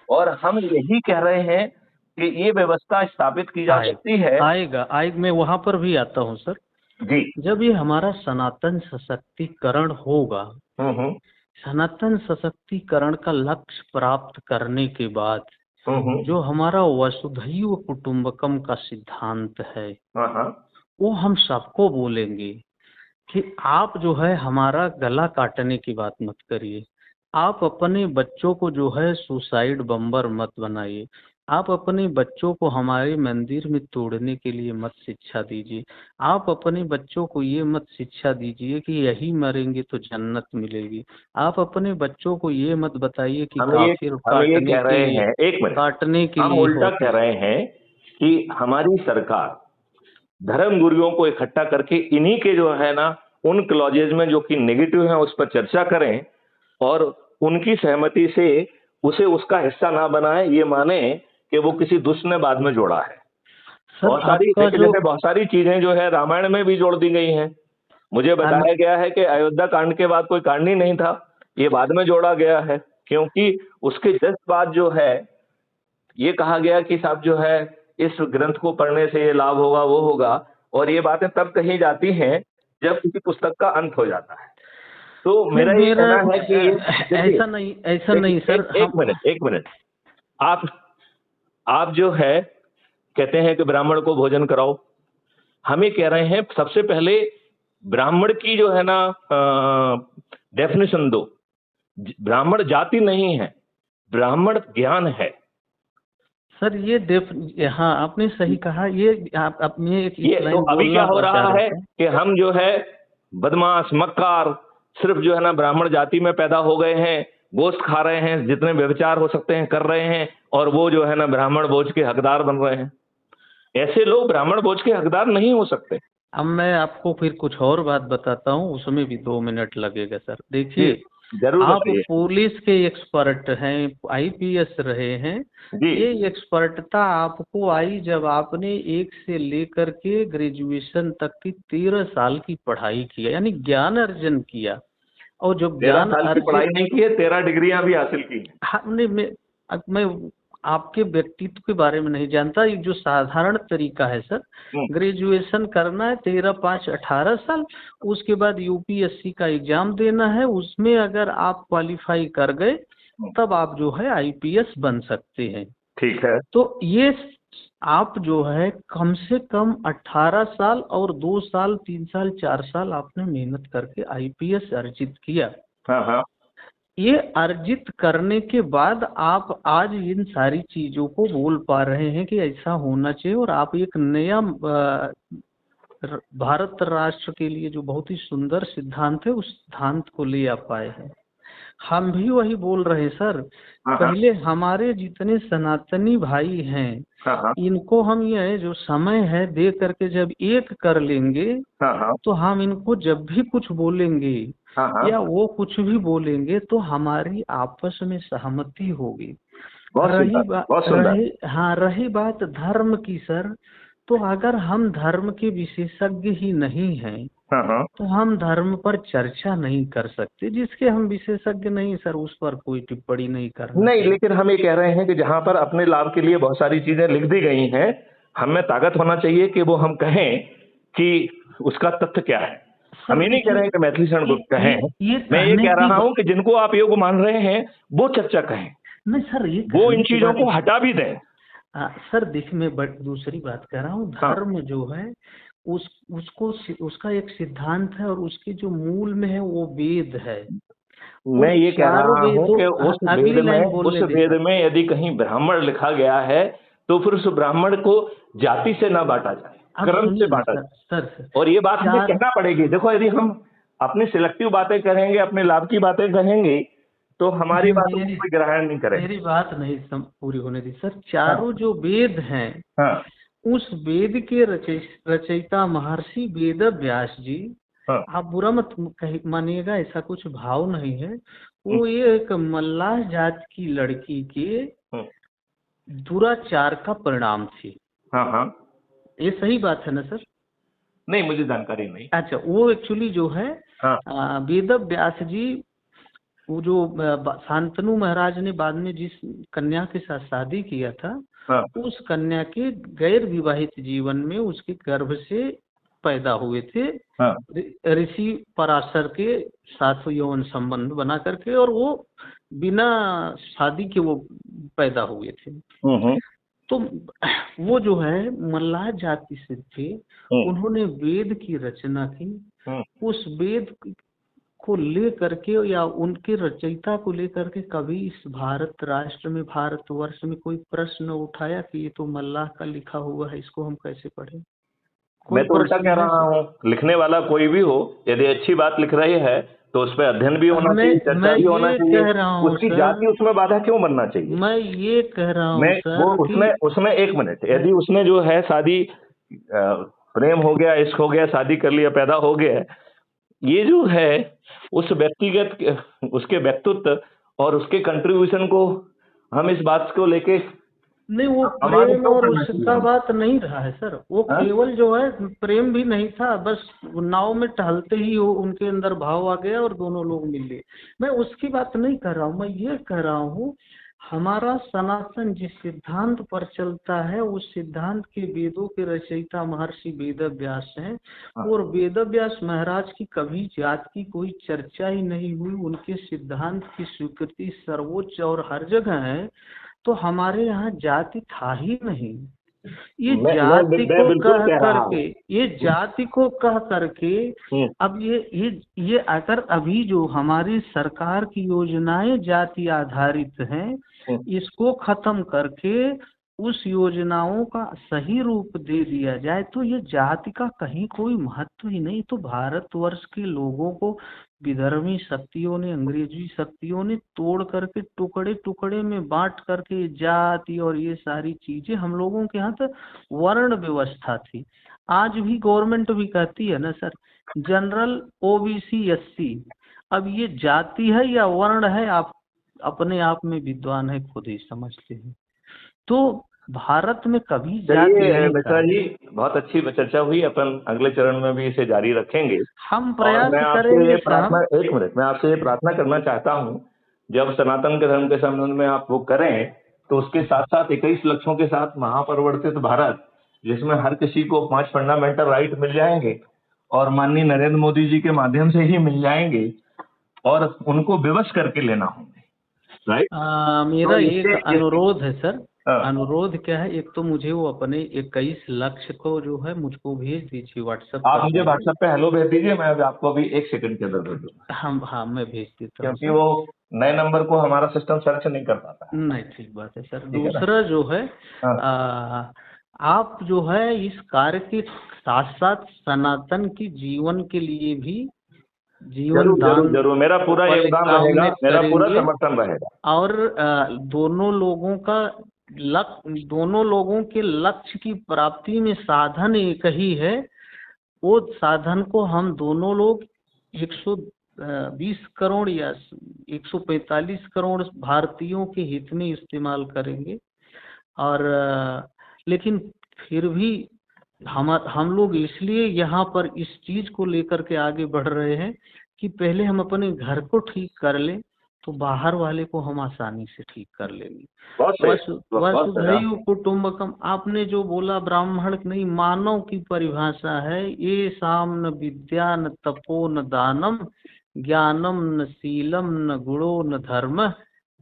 Speaker 1: और हम यही कह रहे हैं कि ये व्यवस्था स्थापित की जा सकती है।
Speaker 2: आएगा मैं वहां पर भी आता हूँ सर
Speaker 1: जी।
Speaker 2: जब ये हमारा सनातन सशक्तिकरण होगा, सनातन सशक्तिकरण का लक्ष्य प्राप्त करने के बाद जो हमारा वसुधैव कुटुंबकम का सिद्धांत है वो हम सबको बोलेंगे कि आप जो है हमारा गला काटने की बात मत करिए, आप अपने बच्चों को जो है सुसाइड बम्बर मत बनाइए, आप अपने बच्चों को हमारे मंदिर में तोड़ने के लिए मत शिक्षा दीजिए, आप अपने बच्चों को ये मत शिक्षा दीजिए कि यही मरेंगे तो जन्नत मिलेगी, आप अपने बच्चों को ये मत बताइए कि काफिर काटने के लिए
Speaker 1: उल्टा कह रहे हैं कि हमारी सरकार धर्म गुरुओं को इकट्ठा करके इन्हीं के जो है ना उन क्लॉजेज में जो कि नेगेटिव है उस पर चर्चा करें और उनकी सहमति से उसे उसका हिस्सा ना बनाए, ये माने कि वो किसी दुष्ट ने बाद में जोड़ा है। बहुत सारी चीजें जो है रामायण में भी जोड़ दी गई हैं। मुझे बताया गया है कि अयोध्या कांड के बाद कोई कांड ही नहीं था, ये बाद में जोड़ा गया है, क्योंकि उसके जस्ट बाद जो है ये कहा गया कि साहब जो है इस ग्रंथ को पढ़ने से ये लाभ होगा वो होगा, और ये बातें तब कही जाती हैं जब किसी पुस्तक का अंत हो जाता है। तो मेरा ये कहना है कि
Speaker 2: ऐसा नहीं सर।
Speaker 1: एक मिनट आप जो है कहते हैं कि ब्राह्मण को भोजन कराओ, हम ये कह रहे हैं सबसे पहले ब्राह्मण की जो है ना डेफिनेशन दो। ब्राह्मण जाति नहीं है, ब्राह्मण ज्ञान है
Speaker 2: सर। हाँ आपने सही कहा। ये
Speaker 1: तो अभी क्या हो रहा है कि हम जो है बदमाश मक्कार सिर्फ जो है ना ब्राह्मण जाति में पैदा हो गए हैं, गोश्त खा रहे हैं, जितने व्यभिचार हो सकते हैं कर रहे हैं, और वो जो है ना ब्राह्मण भोज के हकदार बन रहे हैं। ऐसे लोग ब्राह्मण भोज के हकदार नहीं हो सकते।
Speaker 2: अब मैं आपको फिर कुछ और बात बताता हूँ, उसमें भी 2 मिनट लगेगा सर। देखिए आप पुलिस के एक्सपर्ट हैं, आईपीएस रहे हैं, ये एक्सपर्टता आपको आई जब आपने 1 से लेकर के ग्रेजुएशन तक की 13 साल की पढ़ाई किया, यानी ज्ञान अर्जन किया। और जब ज्ञान
Speaker 1: पढ़ाई नहीं की है, 13 डिग्रियां भी हासिल की।
Speaker 2: हमने मैं आपके व्यक्तित्व के बारे में नहीं जानता, ये जो साधारण तरीका है सर, ग्रेजुएशन करना है 13, 5, 18 साल, उसके बाद यूपीएससी का एग्जाम देना है, उसमें अगर आप क्वालिफाई कर गए तब आप जो है आईपीएस बन सकते हैं।
Speaker 1: ठीक है।
Speaker 2: तो ये आप जो है कम से कम 18 साल और 2 साल 3 साल 4 साल आपने मेहनत करके आईपीएस अर्जित किया।
Speaker 1: हाँ हाँ।
Speaker 2: ये अर्जित करने के बाद आप आज इन सारी चीजों को बोल पा रहे हैं कि ऐसा होना चाहिए, और आप एक नया भारत राष्ट्र के लिए जो बहुत ही सुंदर सिद्धांत है उस सिद्धांत को ले आ पाए हैं। हम भी वही बोल रहे हैं सर।
Speaker 1: हाँ हाँ।
Speaker 2: पहले हमारे जितने सनातनी भाई हैं
Speaker 1: हाँ हाँ।
Speaker 2: इनको हम ये जो समय है दे करके जब एक कर लेंगे
Speaker 1: हाँ हाँ।
Speaker 2: तो हम इनको जब भी कुछ बोलेंगे
Speaker 1: हाँ हाँ।
Speaker 2: या वो कुछ भी बोलेंगे तो हमारी आपस में सहमति होगी।
Speaker 1: बहुत सुंदर, बहुत सुंदर।
Speaker 2: रही बात धर्म की सर, तो अगर हम धर्म के विशेषज्ञ ही नहीं हैं
Speaker 1: हाँ हाँ।
Speaker 2: तो हम धर्म पर चर्चा नहीं कर सकते। जिसके हम विशेषज्ञ नहीं सर उस पर कोई टिप्पणी नहीं करना
Speaker 1: नहीं,
Speaker 2: चाहिए।
Speaker 1: लेकिन हम ये कह रहे हैं कि जहां पर अपने लाभ के लिए बहुत सारी चीजें लिख दी गई हैं, हमें ताकत होना चाहिए कि वो हम कहें कि उसका तथ्य क्या है। हम ये नहीं कह रहे हैं कि मैथिली शरण गुप्त कहें। मैं ये कह रहा हूं कि जिनको आप योग्य मान रहे हैं वो चर्चा कहें,
Speaker 2: नहीं सर, ये
Speaker 1: वो इन चीजों को हटा भी दें।
Speaker 2: सर देखिए, मैं दूसरी बात कह रहा हूँ।
Speaker 1: हाँ।
Speaker 2: धर्म जो है उसको उसका एक सिद्धांत है और उसके जो मूल में है वो वेद है।
Speaker 1: मैं ये कह रहा हूँ कि उस वेद में यदि कहीं ब्राह्मण लिखा गया है तो फिर उस ब्राह्मण को जाति से ना बांटा जाए, कर्म से बांटा जाए।
Speaker 2: सर,
Speaker 1: और ये बात हमें कहना पड़ेगी। देखो, यदि हम अपनी सिलेक्टिव बातें करेंगे, अपने लाभ की बातें कहेंगे तो हमारी बातों को कोई ग्रहण नहीं करेगा।
Speaker 2: मेरी बात नहीं पूरी होने दी सर। चारों जो वेद हैं,
Speaker 1: हाँ,
Speaker 2: उस वेद के रचयिता महर्षि वेद व्यास जी,
Speaker 1: हाँ,
Speaker 2: आप बुरा मत मानिएगा, ऐसा कुछ भाव नहीं है। वो ये एक मल्लाह जात की लड़की के दुराचार का परिणाम थी।
Speaker 1: हाँ हाँ।
Speaker 2: ये सही बात है ना सर?
Speaker 1: नहीं, मुझे जानकारी नहीं।
Speaker 2: अच्छा, वो एक्चुअली जो है वेद व्यास जी, वो जो शांतनु महाराज ने बाद में जिस कन्या के साथ शादी किया था, उस कन्या के गैर विवाहित जीवन में उसके गर्भ से पैदा हुए थे। ऋषि पराशर के साथ यौन संबंध बना करके, और वो बिना शादी के वो पैदा हुए थे। तो वो जो है मल्लाह जाति से थे। उन्होंने वेद की रचना की। उस वेद को लेकर के या उनके रचयिता को लेकर के कभी इस भारत राष्ट्र में, भारतवर्ष में कोई प्रश्न उठाया कि ये तो मल्लाह का लिखा हुआ है, इसको हम कैसे पढ़ें?
Speaker 1: मैं तो उल्टा कह रहा हूँ, लिखने वाला कोई भी हो, यदि अच्छी बात लिख रही है तो उस पर अध्ययन भी होना चाहिए, चर्चा भी होना चाहिए। उसकी जाति उसमें बाधा क्यों बनना चाहिए?
Speaker 2: मैं ये कह रहा हूँ सर,
Speaker 1: उसमें एक मिनट, यदि उसने जो है शादी, प्रेम हो गया, इश्क हो गया, शादी कर लिया, पैदा हो गया, ये जो है उस व्यक्तिगत, उसके व्यक्तित्व और उसके कंट्रीब्यूशन को हम इस बात को लेके
Speaker 2: नहीं, वो प्रेम और उसका बात नहीं रहा है सर। वो केवल जो है प्रेम भी नहीं था, बस नाव में टहलते ही वो उनके अंदर भाव आ गया और दोनों लोग मिल लिए। मैं उसकी बात नहीं कर रहा हूँ। मैं ये कह रहा हूँ हमारा सनातन जिस सिद्धांत पर चलता है उस सिद्धांत के वेदों के रचयिता महर्षि वेद व्यास हैं। और वेद व्यास महाराज की कभी जात की कोई चर्चा ही नहीं हुई। उनके सिद्धांत की स्वीकृति सर्वोच्च और हर जगह है। तो हमारे यहाँ जाति था ही नहीं। ये जाति को कह करके अब ये अगर अभी जो हमारी सरकार की योजनाएं जाति आधारित हैं, इसको खत्म करके उस योजनाओं का सही रूप दे दिया जाए तो ये जाति का कहीं कोई महत्व ही नहीं। तो भारतवर्ष के लोगों को विधर्मी शक्तियों ने, अंग्रेजी शक्तियों ने तोड़ करके टुकड़े टुकड़े में बांट करके जाति और ये सारी चीजें, हम लोगों के यहाँ तो वर्ण व्यवस्था थी। आज भी गवर्नमेंट भी कहती है ना सर, जनरल, ओबीसी, एससी। अब ये जाति है या वर्ण है, आप अपने आप में विद्वान है, खुद ही समझते हैं। तो भारत में कभी जाति नहीं।
Speaker 1: मिश्रा जी, बहुत अच्छी चर्चा हुई। अपन अगले चरण में भी इसे जारी रखेंगे।
Speaker 2: हम प्रयास करेंगे।
Speaker 1: एक मिनट, मैं आपसे ये प्रार्थना करना चाहता हूँ, जब सनातन के धर्म के संबंध में आप वो करें तो उसके साथ साथ 21 लक्ष्यों के साथ महापरिवर्तित भारत, जिसमें हर किसी को 5 फंडामेंटल राइट मिल जाएंगे और माननीय नरेंद्र मोदी जी के माध्यम से ही मिल जाएंगे और उनको विवश करके लेना होंगे। राइट?
Speaker 2: मेरा एक अनुरोध है सर।
Speaker 1: हाँ,
Speaker 2: अनुरोध क्या है, एक तो मुझे वो अपने 21 लक्ष्य को जो है मुझको भेज दीजिए, व्हाट्सएप
Speaker 1: आप
Speaker 2: कर
Speaker 1: मुझे
Speaker 2: दीजिए।
Speaker 1: व्हाट्सएप पे हेलो भेज दीजिए, मैं अभी आपको अभी 1 सेकंड के अंदर भेज दूंगा,
Speaker 2: हाँ, मैं भेज देता हूँ
Speaker 1: क्योंकि
Speaker 2: सर।
Speaker 1: वो नए नंबर को हमारा सिस्टम सर्च नहीं कर पाता है।
Speaker 2: नहीं, ठीक बात है सर।
Speaker 1: ठीक है ना?
Speaker 2: दूसरा जो है,
Speaker 1: हाँ,
Speaker 2: आ, आप जो है इस कार्य के साथ साथ सनातन की जीवन के लिए भी जीवन
Speaker 1: जरूर जरूर
Speaker 2: दान
Speaker 1: जरूर, मेरा पूरा
Speaker 2: वाले
Speaker 1: योगदान
Speaker 2: काम
Speaker 1: रहेगा,
Speaker 2: में
Speaker 1: मेरा पूरा
Speaker 2: करेंगे।
Speaker 1: समर्थन रहेगा।
Speaker 2: और दोनों लोगों का दोनों लोगों के लक्ष्य की प्राप्ति में साधन एक ही है। वो साधन को हम दोनों लोग 120 करोड़ या 145 करोड़ भारतीयों के हित में इस्तेमाल करेंगे। और लेकिन फिर भी हम लोग इसलिए यहाँ पर इस चीज को लेकर के आगे बढ़ रहे हैं कि पहले हम अपने घर को ठीक कर लें, तो बाहर वाले को हम आसानी से ठीक कर लेंगे।
Speaker 1: बहुत सही, बहुत सही। हाँ,
Speaker 2: वसुधैव कुटुम्बकम, आपने जो बोला ब्राह्मण नहीं, मानव की परिभाषा है। ये शाम न विद्या न तपो न दानम, ज्ञानम न शीलम न गुणो न धर्म,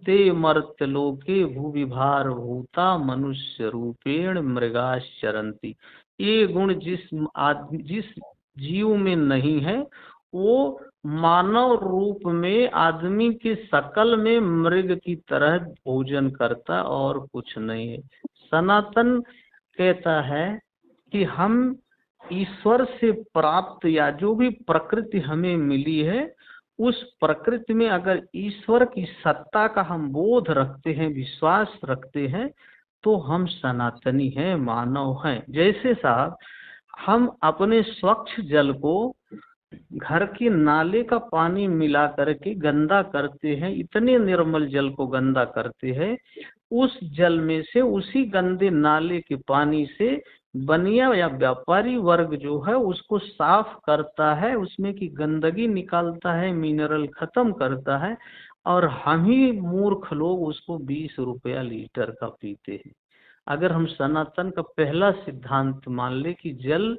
Speaker 2: ते मर्त्यलोके भूविभार भूता मनुष्य रूपेण मृगाश्चरन्ति। ये गुण जिस जीव में नहीं है, वो मानव रूप में आदमी के शकल में मृग की तरह भोजन करता और कुछ नहीं है। सनातन कहता है कि हम ईश्वर से प्राप्त या जो भी प्रकृति हमें मिली है, उस प्रकृति में अगर ईश्वर की सत्ता का हम बोध रखते हैं, विश्वास रखते हैं, तो हम सनातनी हैं, मानव हैं। जैसे साहब, हम अपने स्वच्छ जल को घर के नाले का पानी मिला करके गंदा करते हैं, इतने निर्मल जल को गंदा करते हैं, उस जल में से, उसी गंदे नाले के पानी से बनिया या व्यापारी वर्ग जो है उसको साफ करता है, उसमें की गंदगी निकालता है, मिनरल खत्म करता है, और हम ही मूर्ख लोग उसको 20 रुपया लीटर का पीते हैं। अगर हम सनातन का पहला सिद्धांत मान ले कि जल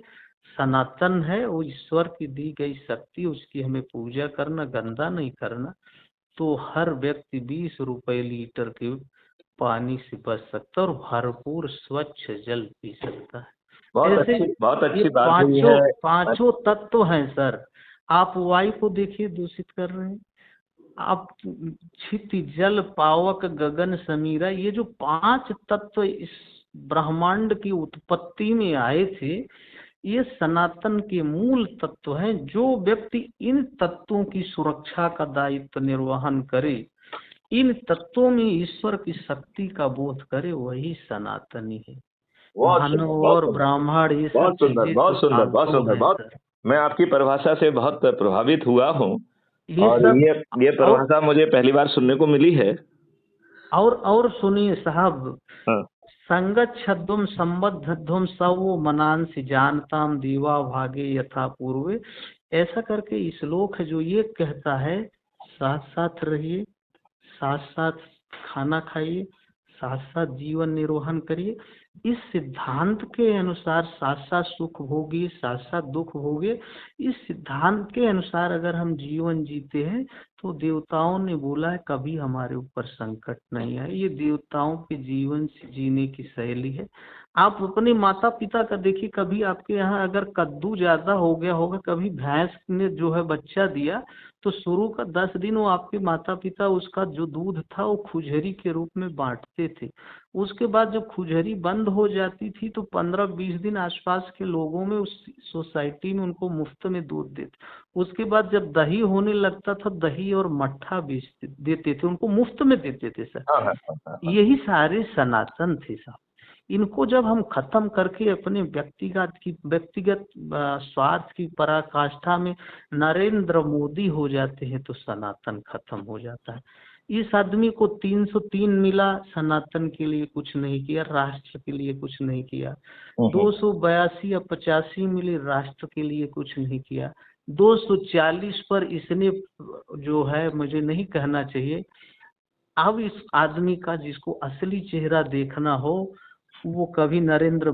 Speaker 2: सनातन है, वो ईश्वर की दी गई शक्ति, उसकी हमें पूजा करना, गंदा नहीं करना, तो हर व्यक्ति 20 रुपए लीटर के पानी से बच सकता है और भरपूर स्वच्छ जल पी सकता है।
Speaker 1: बहुत
Speaker 2: ऐसे ये
Speaker 1: अच्छी बात हुई है।
Speaker 2: पांचों तत्व हैं सर। आप वायु को देखिए दूषित कर रहे हैं, आप क्षिति जल पावक गगन समीरा, ये जो 5 तत्व इस ब्रह्मांड की उत्पत्ति में आए थे, ये सनातन के मूल तत्व हैं। जो व्यक्ति इन तत्वों की सुरक्षा का दायित्व निर्वहन करे, इन तत्वों में ईश्वर की शक्ति का बोध करे, वही सनातनी है। मानव और ब्राह्मण ये सब
Speaker 1: बहुत सुंदर,
Speaker 2: चीजें
Speaker 1: बहुत
Speaker 2: तो
Speaker 1: सुंदर, बहुत
Speaker 2: फालतू
Speaker 1: सुंदर,
Speaker 2: हैं
Speaker 1: बहुत।
Speaker 2: सर।
Speaker 1: मैं आपकी परिभाषा से बहुत प्रभावित हुआ हूँ,
Speaker 2: ये
Speaker 1: और
Speaker 2: सब
Speaker 1: ये परिभाषा मुझे पहली बार सुनने को मिली है।
Speaker 2: और सुनिए साहब,
Speaker 1: हाँ,
Speaker 2: संगच्छध्वम संबद्धध्वम सवो मनांसि जानताम देवा भागे यथा पूर्वे, ऐसा करके श्लोक है जो ये कहता है, साथ साथ रहिए, साथ साथ खाना खाइए, साथ साथ जीवन निर्वहन करिए। इस सिद्धांत के अनुसार साथ साथ सुख भोगिए, साथ साथ दुख भोगिए। इस सिद्धांत के अनुसार अगर हम जीवन जीते हैं, तो देवताओं ने बोला है कभी हमारे ऊपर संकट नहीं आए। ये देवताओं के जीवन से जीने की शैली है। आप अपने माता पिता का देखिए, कभी आपके यहाँ अगर कद्दू ज्यादा हो गया होगा, कभी भैंस ने जो है बच्चा दिया, तो शुरू का 10 दिन वो आपके माता पिता उसका जो दूध था वो खुजरी के रूप में बांटते थे। उसके बाद जब खुजरी बंद हो जाती थी, तो 15-20 दिन आसपास के लोगों में, उस सोसाइटी में उनको मुफ्त में दूध देते। उसके बाद जब दही होने लगता था, दही और मट्ठा बेचते देते थे, उनको मुफ्त में देते थे सर।
Speaker 1: हाँ, हाँ, हाँ, हाँ।
Speaker 2: यही सारे सनातन थे साहब। इनको जब हम खत्म करके अपने व्यक्तिगत स्वार्थ की पराकाष्ठा में नरेंद्र मोदी हो जाते हैं, तो सनातन खत्म हो जाता है। इस आदमी को 303 मिला, सनातन के लिए कुछ नहीं किया, राष्ट्र के लिए कुछ नहीं किया। 282 या 85 मिले, राष्ट्र के लिए कुछ नहीं किया। 240 पर इसने जो है, मुझे नहीं कहना चाहिए, अब इस आदमी का जिसको असली चेहरा देखना हो, वो कभी नरेंद्र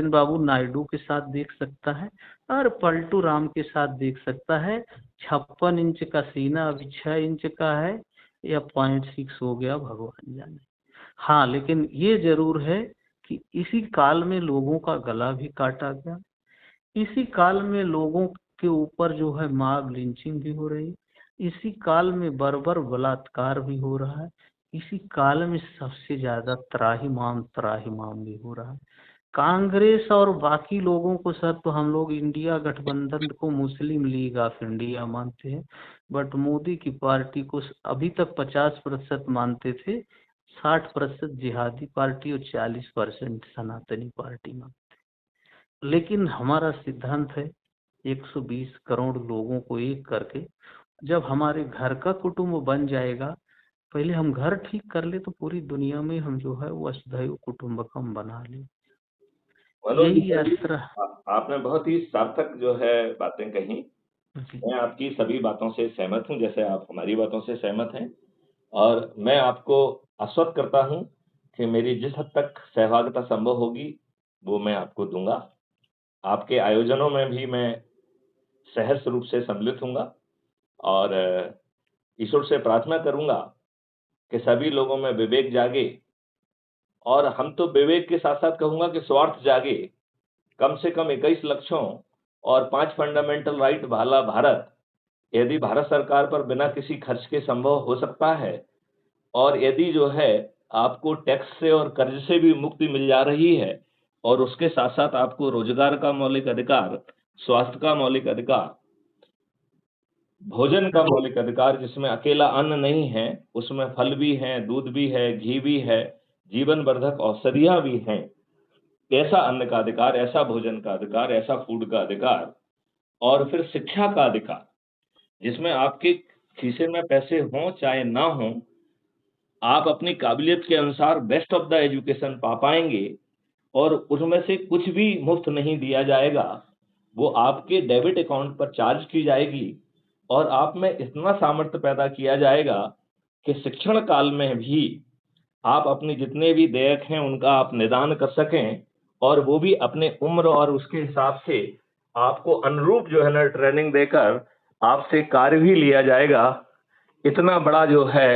Speaker 2: बाबू नायडू के साथ देख सकता है, और पलटू राम के साथ देख सकता है। 56 इंच का सीना अभी 6 इंच का है, या 0.6 हो गया, भगवान जाने। हाँ, लेकिन ये जरूर है कि इसी काल में लोगों का गला भी काटा गया, इसी काल में लोगों के ऊपर जो है मॉब लिंचिंग भी हो रही, इसी काल में बर्बर बलात्कार भी हो रहा है, इसी काल में सबसे ज्यादा त्राहिमाम भी हो रहा है। कांग्रेस और बाकी लोगों को सर, तो हम लोग इंडिया गठबंधन को मुस्लिम लीग ऑफ इंडिया मानते हैं, बट मोदी की पार्टी को अभी तक 50% मानते थे, 60% जिहादी पार्टी और 40% सनातनी पार्टी मानते। लेकिन हमारा सिद्धांत है 120 करोड़ लोगों को एक करके, जब हमारे घर का कुटुंब बन जाएगा, पहले हम घर ठीक कर ले तो पूरी दुनिया में हम जो है वसुधैव कुटुंबकम बना ले।
Speaker 1: मनोज जी,
Speaker 2: यही अस्त्र।
Speaker 1: आपने बहुत ही सार्थक जो है बातें कही।
Speaker 2: जी
Speaker 1: मैं आपकी सभी बातों से सहमत हूं, जैसे आप हमारी बातों से सहमत हैं, और मैं आपको आश्वस्त करता हूं कि मेरी जिस हद तक सहभागिता संभव होगी वो मैं आपको दूंगा। आपके आयोजनों में भी मैं सहर्ष रूप से सम्मिलित हूंगा, और ईश्वर से प्रार्थना करूंगा कि सभी लोगों में विवेक जागे, और हम तो विवेक के साथ साथ कहूंगा कि स्वार्थ जागे। कम से कम 21 लक्षों और 5 फंडामेंटल राइट वाला भारत, यदि भारत सरकार पर बिना किसी खर्च के संभव हो सकता है, और यदि जो है आपको टैक्स से और कर्ज से भी मुक्ति मिल जा रही है, और उसके साथ साथ आपको रोजगार का मौलिक अधिकार, स्वास्थ्य का मौलिक अधिकार, भोजन का मौलिक अधिकार, जिसमें अकेला अन्न नहीं है, उसमें फल भी हैं, दूध भी है, घी भी है, जीवन वर्धक औषधियां भी हैं, ऐसा अन्न का अधिकार, ऐसा भोजन का अधिकार, ऐसा फूड का अधिकार, और फिर शिक्षा का अधिकार, जिसमें आपके खीसे में पैसे हों चाहे ना हों, आप अपनी काबिलियत के अनुसार बेस्ट ऑफ द एजुकेशन पा पाएंगे, और उसमें से कुछ भी मुफ्त नहीं दिया जाएगा, वो आपके डेबिट अकाउंट पर चार्ज की जाएगी, और आप में इतना सामर्थ्य पैदा किया जाएगा कि शिक्षण काल में भी आप अपनी जितने भी देयक हैं उनका आप निदान कर सकें, और वो भी अपने उम्र और उसके हिसाब से आपको अनुरूप जो है ना ट्रेनिंग देकर आपसे कार्य भी लिया जाएगा। इतना बड़ा जो है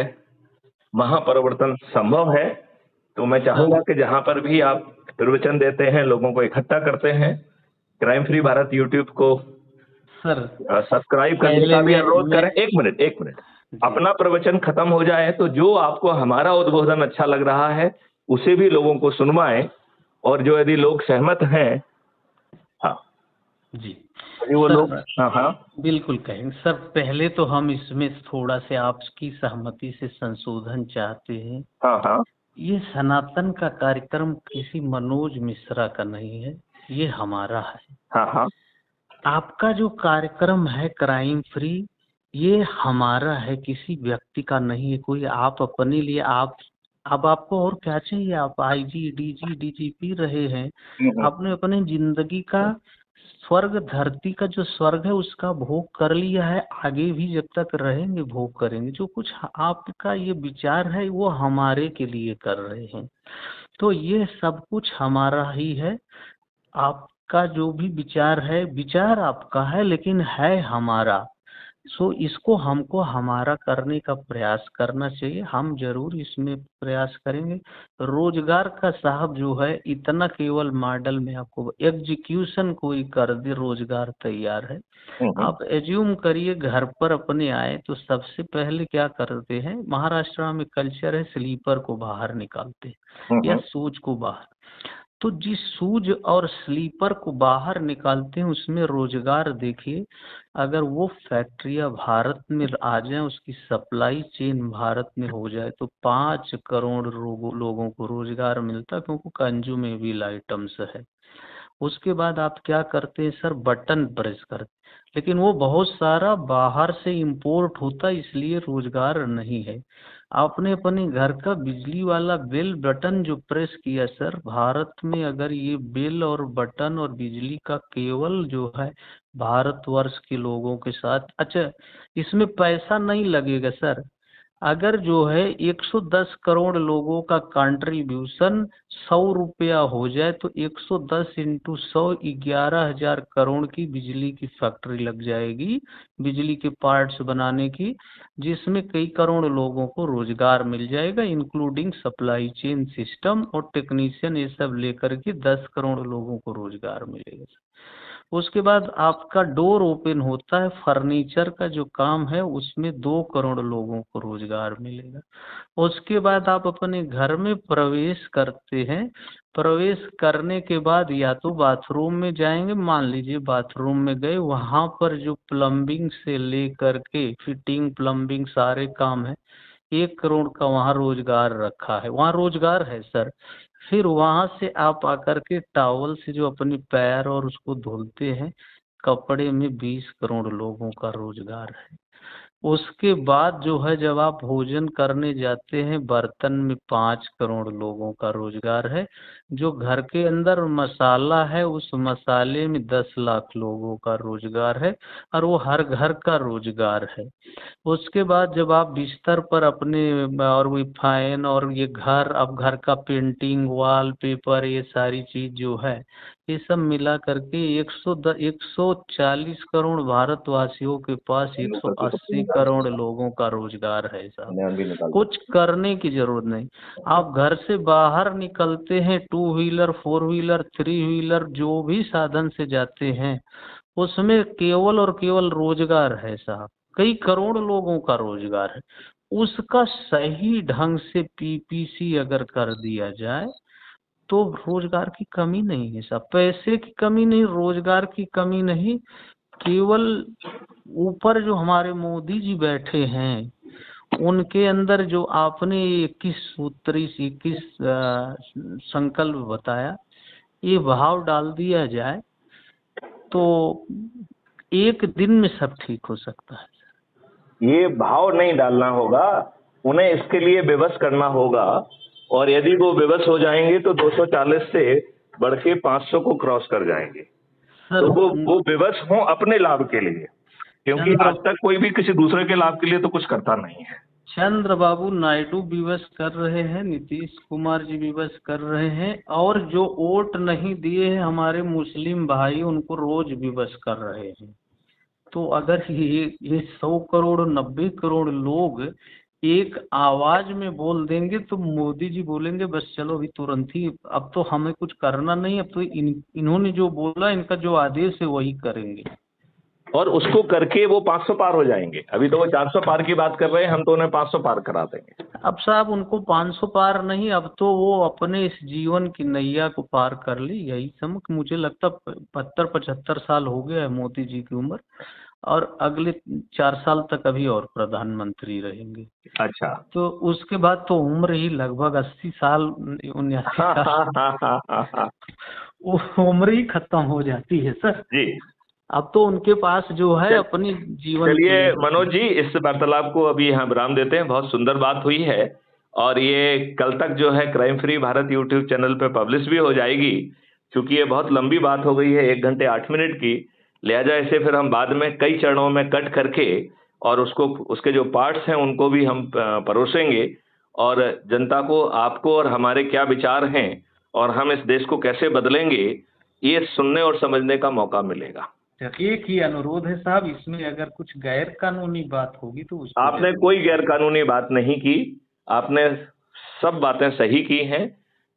Speaker 1: महापरिवर्तन संभव है। तो मैं चाहूंगा कि जहां पर भी आप प्रवचन देते हैं, लोगों को इकट्ठा करते हैं, क्राइम फ्री भारत यूट्यूब को
Speaker 2: सर,
Speaker 1: सब्सक्राइब करने
Speaker 2: पहले
Speaker 1: का भी
Speaker 2: मैं
Speaker 1: अनुरोध करें। एक मिनट
Speaker 2: जी।
Speaker 1: अपना प्रवचन खत्म हो जाए तो जो आपको हमारा उद्बोधन अच्छा लग रहा है उसे भी लोगों को सुनवाएं, और जो यदि लोग सहमत हैं, हाँ
Speaker 2: जी
Speaker 1: यदि वो लोग,
Speaker 2: सर,
Speaker 1: हाँ हाँ
Speaker 2: बिल्कुल कहेंगे सर। पहले तो हम इसमें थोड़ा से आपकी सहमति से संशोधन चाहते हैं।
Speaker 1: हाँ हाँ
Speaker 2: ये सनातन का कार्यक्रम किसी मनोज मिश्रा का नहीं है, ये हमारा है।
Speaker 1: हाँ हाँ
Speaker 2: आपका जो कार्यक्रम है क्राइम फ्री, ये हमारा है, किसी व्यक्ति का नहीं है। कोई आप अपने लिए आप, अब आपको और क्या चाहिए? आप आईजी, डीजी, डीजीपी रहे हैं, आपने अपने जिंदगी का स्वर्ग, धरती का जो स्वर्ग है उसका भोग कर लिया है, आगे भी जब तक रहेंगे भोग करेंगे। जो कुछ आपका ये विचार है वो हमारे के लिए कर रहे हैं, तो ये सब कुछ हमारा ही है। आपका जो भी विचार है, विचार आपका है लेकिन है हमारा। सो इसको हमको हमारा करने का प्रयास करना चाहिए, हम जरूर इसमें प्रयास करेंगे। रोजगार का साहब जो है, इतना केवल मॉडल में आपको एग्जीक्यूशन कोई कर दे, रोजगार तैयार है। आप एज्यूम करिए घर पर अपने आए तो सबसे पहले क्या करते हैं, महाराष्ट्र में कल्चर है स्लीपर को बाहर निकालते हैं या शूज को बाहर। तो जिस शूज और स्लीपर को बाहर निकालते हैं उसमें रोजगार देखिए, अगर वो फैक्ट्रियां भारत में आ जाए, उसकी सप्लाई चेन भारत में हो जाए तो 5 करोड़ लोगों को रोजगार मिलता, क्योंकि कंज्यूमेबल आइटम्स है। उसके बाद आप क्या करते हैं सर, बटन प्रेस करते, लेकिन वो बहुत सारा बाहर से इंपोर्ट होता, इसलिए रोजगार नहीं है। आपने अपने घर का बिजली वाला बेल बटन जो प्रेस किया सर, भारत में अगर ये बेल और बटन और बिजली का केवल जो है भारतवर्ष के लोगों के साथ, अच्छा इसमें पैसा नहीं लगेगा सर, अगर जो है 110 करोड़ लोगों का कंट्रीब्यूशन 100 रुपया हो जाए तो 110 इंटू 100 11,000 करोड़ की बिजली की फैक्ट्री लग जाएगी, बिजली के पार्ट्स बनाने की, जिसमें कई करोड़ लोगों को रोजगार मिल जाएगा, इंक्लूडिंग सप्लाई चेन सिस्टम और टेक्नीशियन, ये सब लेकर के 10 करोड़ लोगों को रोजगार मिलेगा। उसके बाद आपका डोर ओपन होता है, फर्नीचर का जो काम है उसमें 2 करोड़ लोगों को रोजगार मिलेगा। उसके बाद आप अपने घर में प्रवेश करते हैं, प्रवेश करने के बाद या तो बाथरूम में जाएंगे, मान लीजिए बाथरूम में गए, वहाँ पर जो प्लम्बिंग से लेकर के फिटिंग प्लम्बिंग सारे काम है, 1 करोड़ का वहाँ रोजगार रखा है, वहाँ रोजगार है सर। फिर वहां से आप आकर के टॉवल से जो अपने पैर और उसको धुलते हैं, कपड़े में 20 करोड़ लोगों का रोजगार है। उसके बाद जो है जब आप भोजन करने जाते हैं, बर्तन में 5 करोड़ लोगों का रोजगार है। जो घर के अंदर मसाला है, उस मसाले में 10 लाख लोगों का रोजगार है, और वो हर घर का रोजगार है। उसके बाद जब आप बिस्तर पर अपने और वो फैन और ये घर, अब घर का पेंटिंग वॉल पेपर, ये सारी चीज जो है, ये सब मिला करके 140 करोड़ भारतवासियों के पास 180 करोड़ लोगों का रोजगार है साहब। कुछ करने की जरूरत नहीं, आप घर से बाहर निकलते हैं, 2 व्हीलर 4 व्हीलर 3 व्हीलर जो भी साधन से जाते हैं, उसमें केवल और केवल रोजगार है साहब, कई करोड़ लोगों का रोजगार है। उसका सही ढंग से पीपीसी अगर कर दिया जाए तो रोजगार की कमी नहीं है साहब, पैसे की कमी नहीं, रोजगार की कमी नहीं। केवल ऊपर जो हमारे मोदी जी बैठे हैं, उनके अंदर जो आपने 21 सूत्री 21 संकल्प बताया, ये भाव डाल दिया जाए तो एक दिन में सब ठीक हो सकता है।
Speaker 1: ये भाव नहीं डालना होगा, उन्हें इसके लिए विवश करना होगा, और यदि वो विवश हो जाएंगे तो 240 से बढ़ के 500 को क्रॉस कर जाएंगे। तो वो विवश हों अपने लाभ के लिए, क्योंकि आज तक कोई भी किसी दूसरे के लाभ के लिए तो कुछ करता नहीं है।
Speaker 2: चंद्रबाबू नायडू विवश कर रहे हैं, नीतीश कुमार जी विवश कर रहे हैं, और जो वोट नहीं दिए हैं हमारे मुस्लिम भाई, उनको रोज विवश कर रहे हैं। तो अगर ये 100 करोड़ 90 करोड़ लोग एक आवाज में बोल देंगे तो मोदी जी बोलेंगे बस चलो अभी तुरंत ही, अब तो हमें कुछ करना नहीं, अब तो इन्होंने जो बोला, इनका जो आदेश है वही करेंगे,
Speaker 1: और उसको करके वो 500 पार हो जाएंगे। अभी तो वो 400 पार की बात कर रहे हैं, हम तो उन्हें 500 पार करा देंगे।
Speaker 2: अब साहब उनको 500 पार नहीं, अब तो वो अपने इस जीवन की नैया को पार कर ली, यही समझ, मुझे लगता 75 साल हो गया है मोदी जी की उम्र, और अगले 4 साल तक अभी और प्रधानमंत्री रहेंगे।
Speaker 1: अच्छा,
Speaker 2: तो उसके बाद तो उम्र ही लगभग 80 साल 79 साल उम्र ही खत्म हो जाती है सर
Speaker 1: जी।
Speaker 2: अब तो उनके पास जो है अपनी जीवन।
Speaker 1: चलिए मनोज जी, इस वार्तालाप को अभी यहाँ विराम देते हैं। बहुत सुंदर बात हुई है, और ये कल तक जो है crime free Bharat YouTube channel पे पब्लिश भी हो जाएगी, क्योंकि ये बहुत लंबी बात हो गई है, 1 घंटे 8 मिनट की। लिहाजा इसे फिर हम बाद में कई चरणों में कट करके और उसको, उसके जो पार्ट्स हैं उनको भी हम परोसेंगे, और जनता को, आपको और हमारे क्या विचार हैं और हम इस देश को कैसे बदलेंगे, ये सुनने और समझने का मौका मिलेगा।
Speaker 2: एक ही अनुरोध है साहब, इसमें अगर कुछ गैर कानूनी बात होगी तो उसको,
Speaker 1: आपने कोई गैर कानूनी बात नहीं की, आपने सब बातें सही की हैं,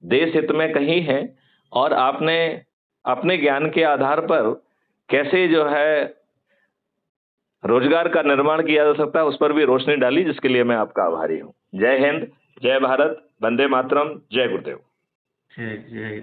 Speaker 1: देश हित में कही हैं, और आपने अपने ज्ञान के आधार पर कैसे जो है रोजगार का निर्माण किया जा सकता है उस पर भी रोशनी डाली, जिसके लिए मैं आपका आभारी हूं। जय हिंद, जय भारत, वंदे मातरम, जय गुरुदेव।
Speaker 2: जय जय।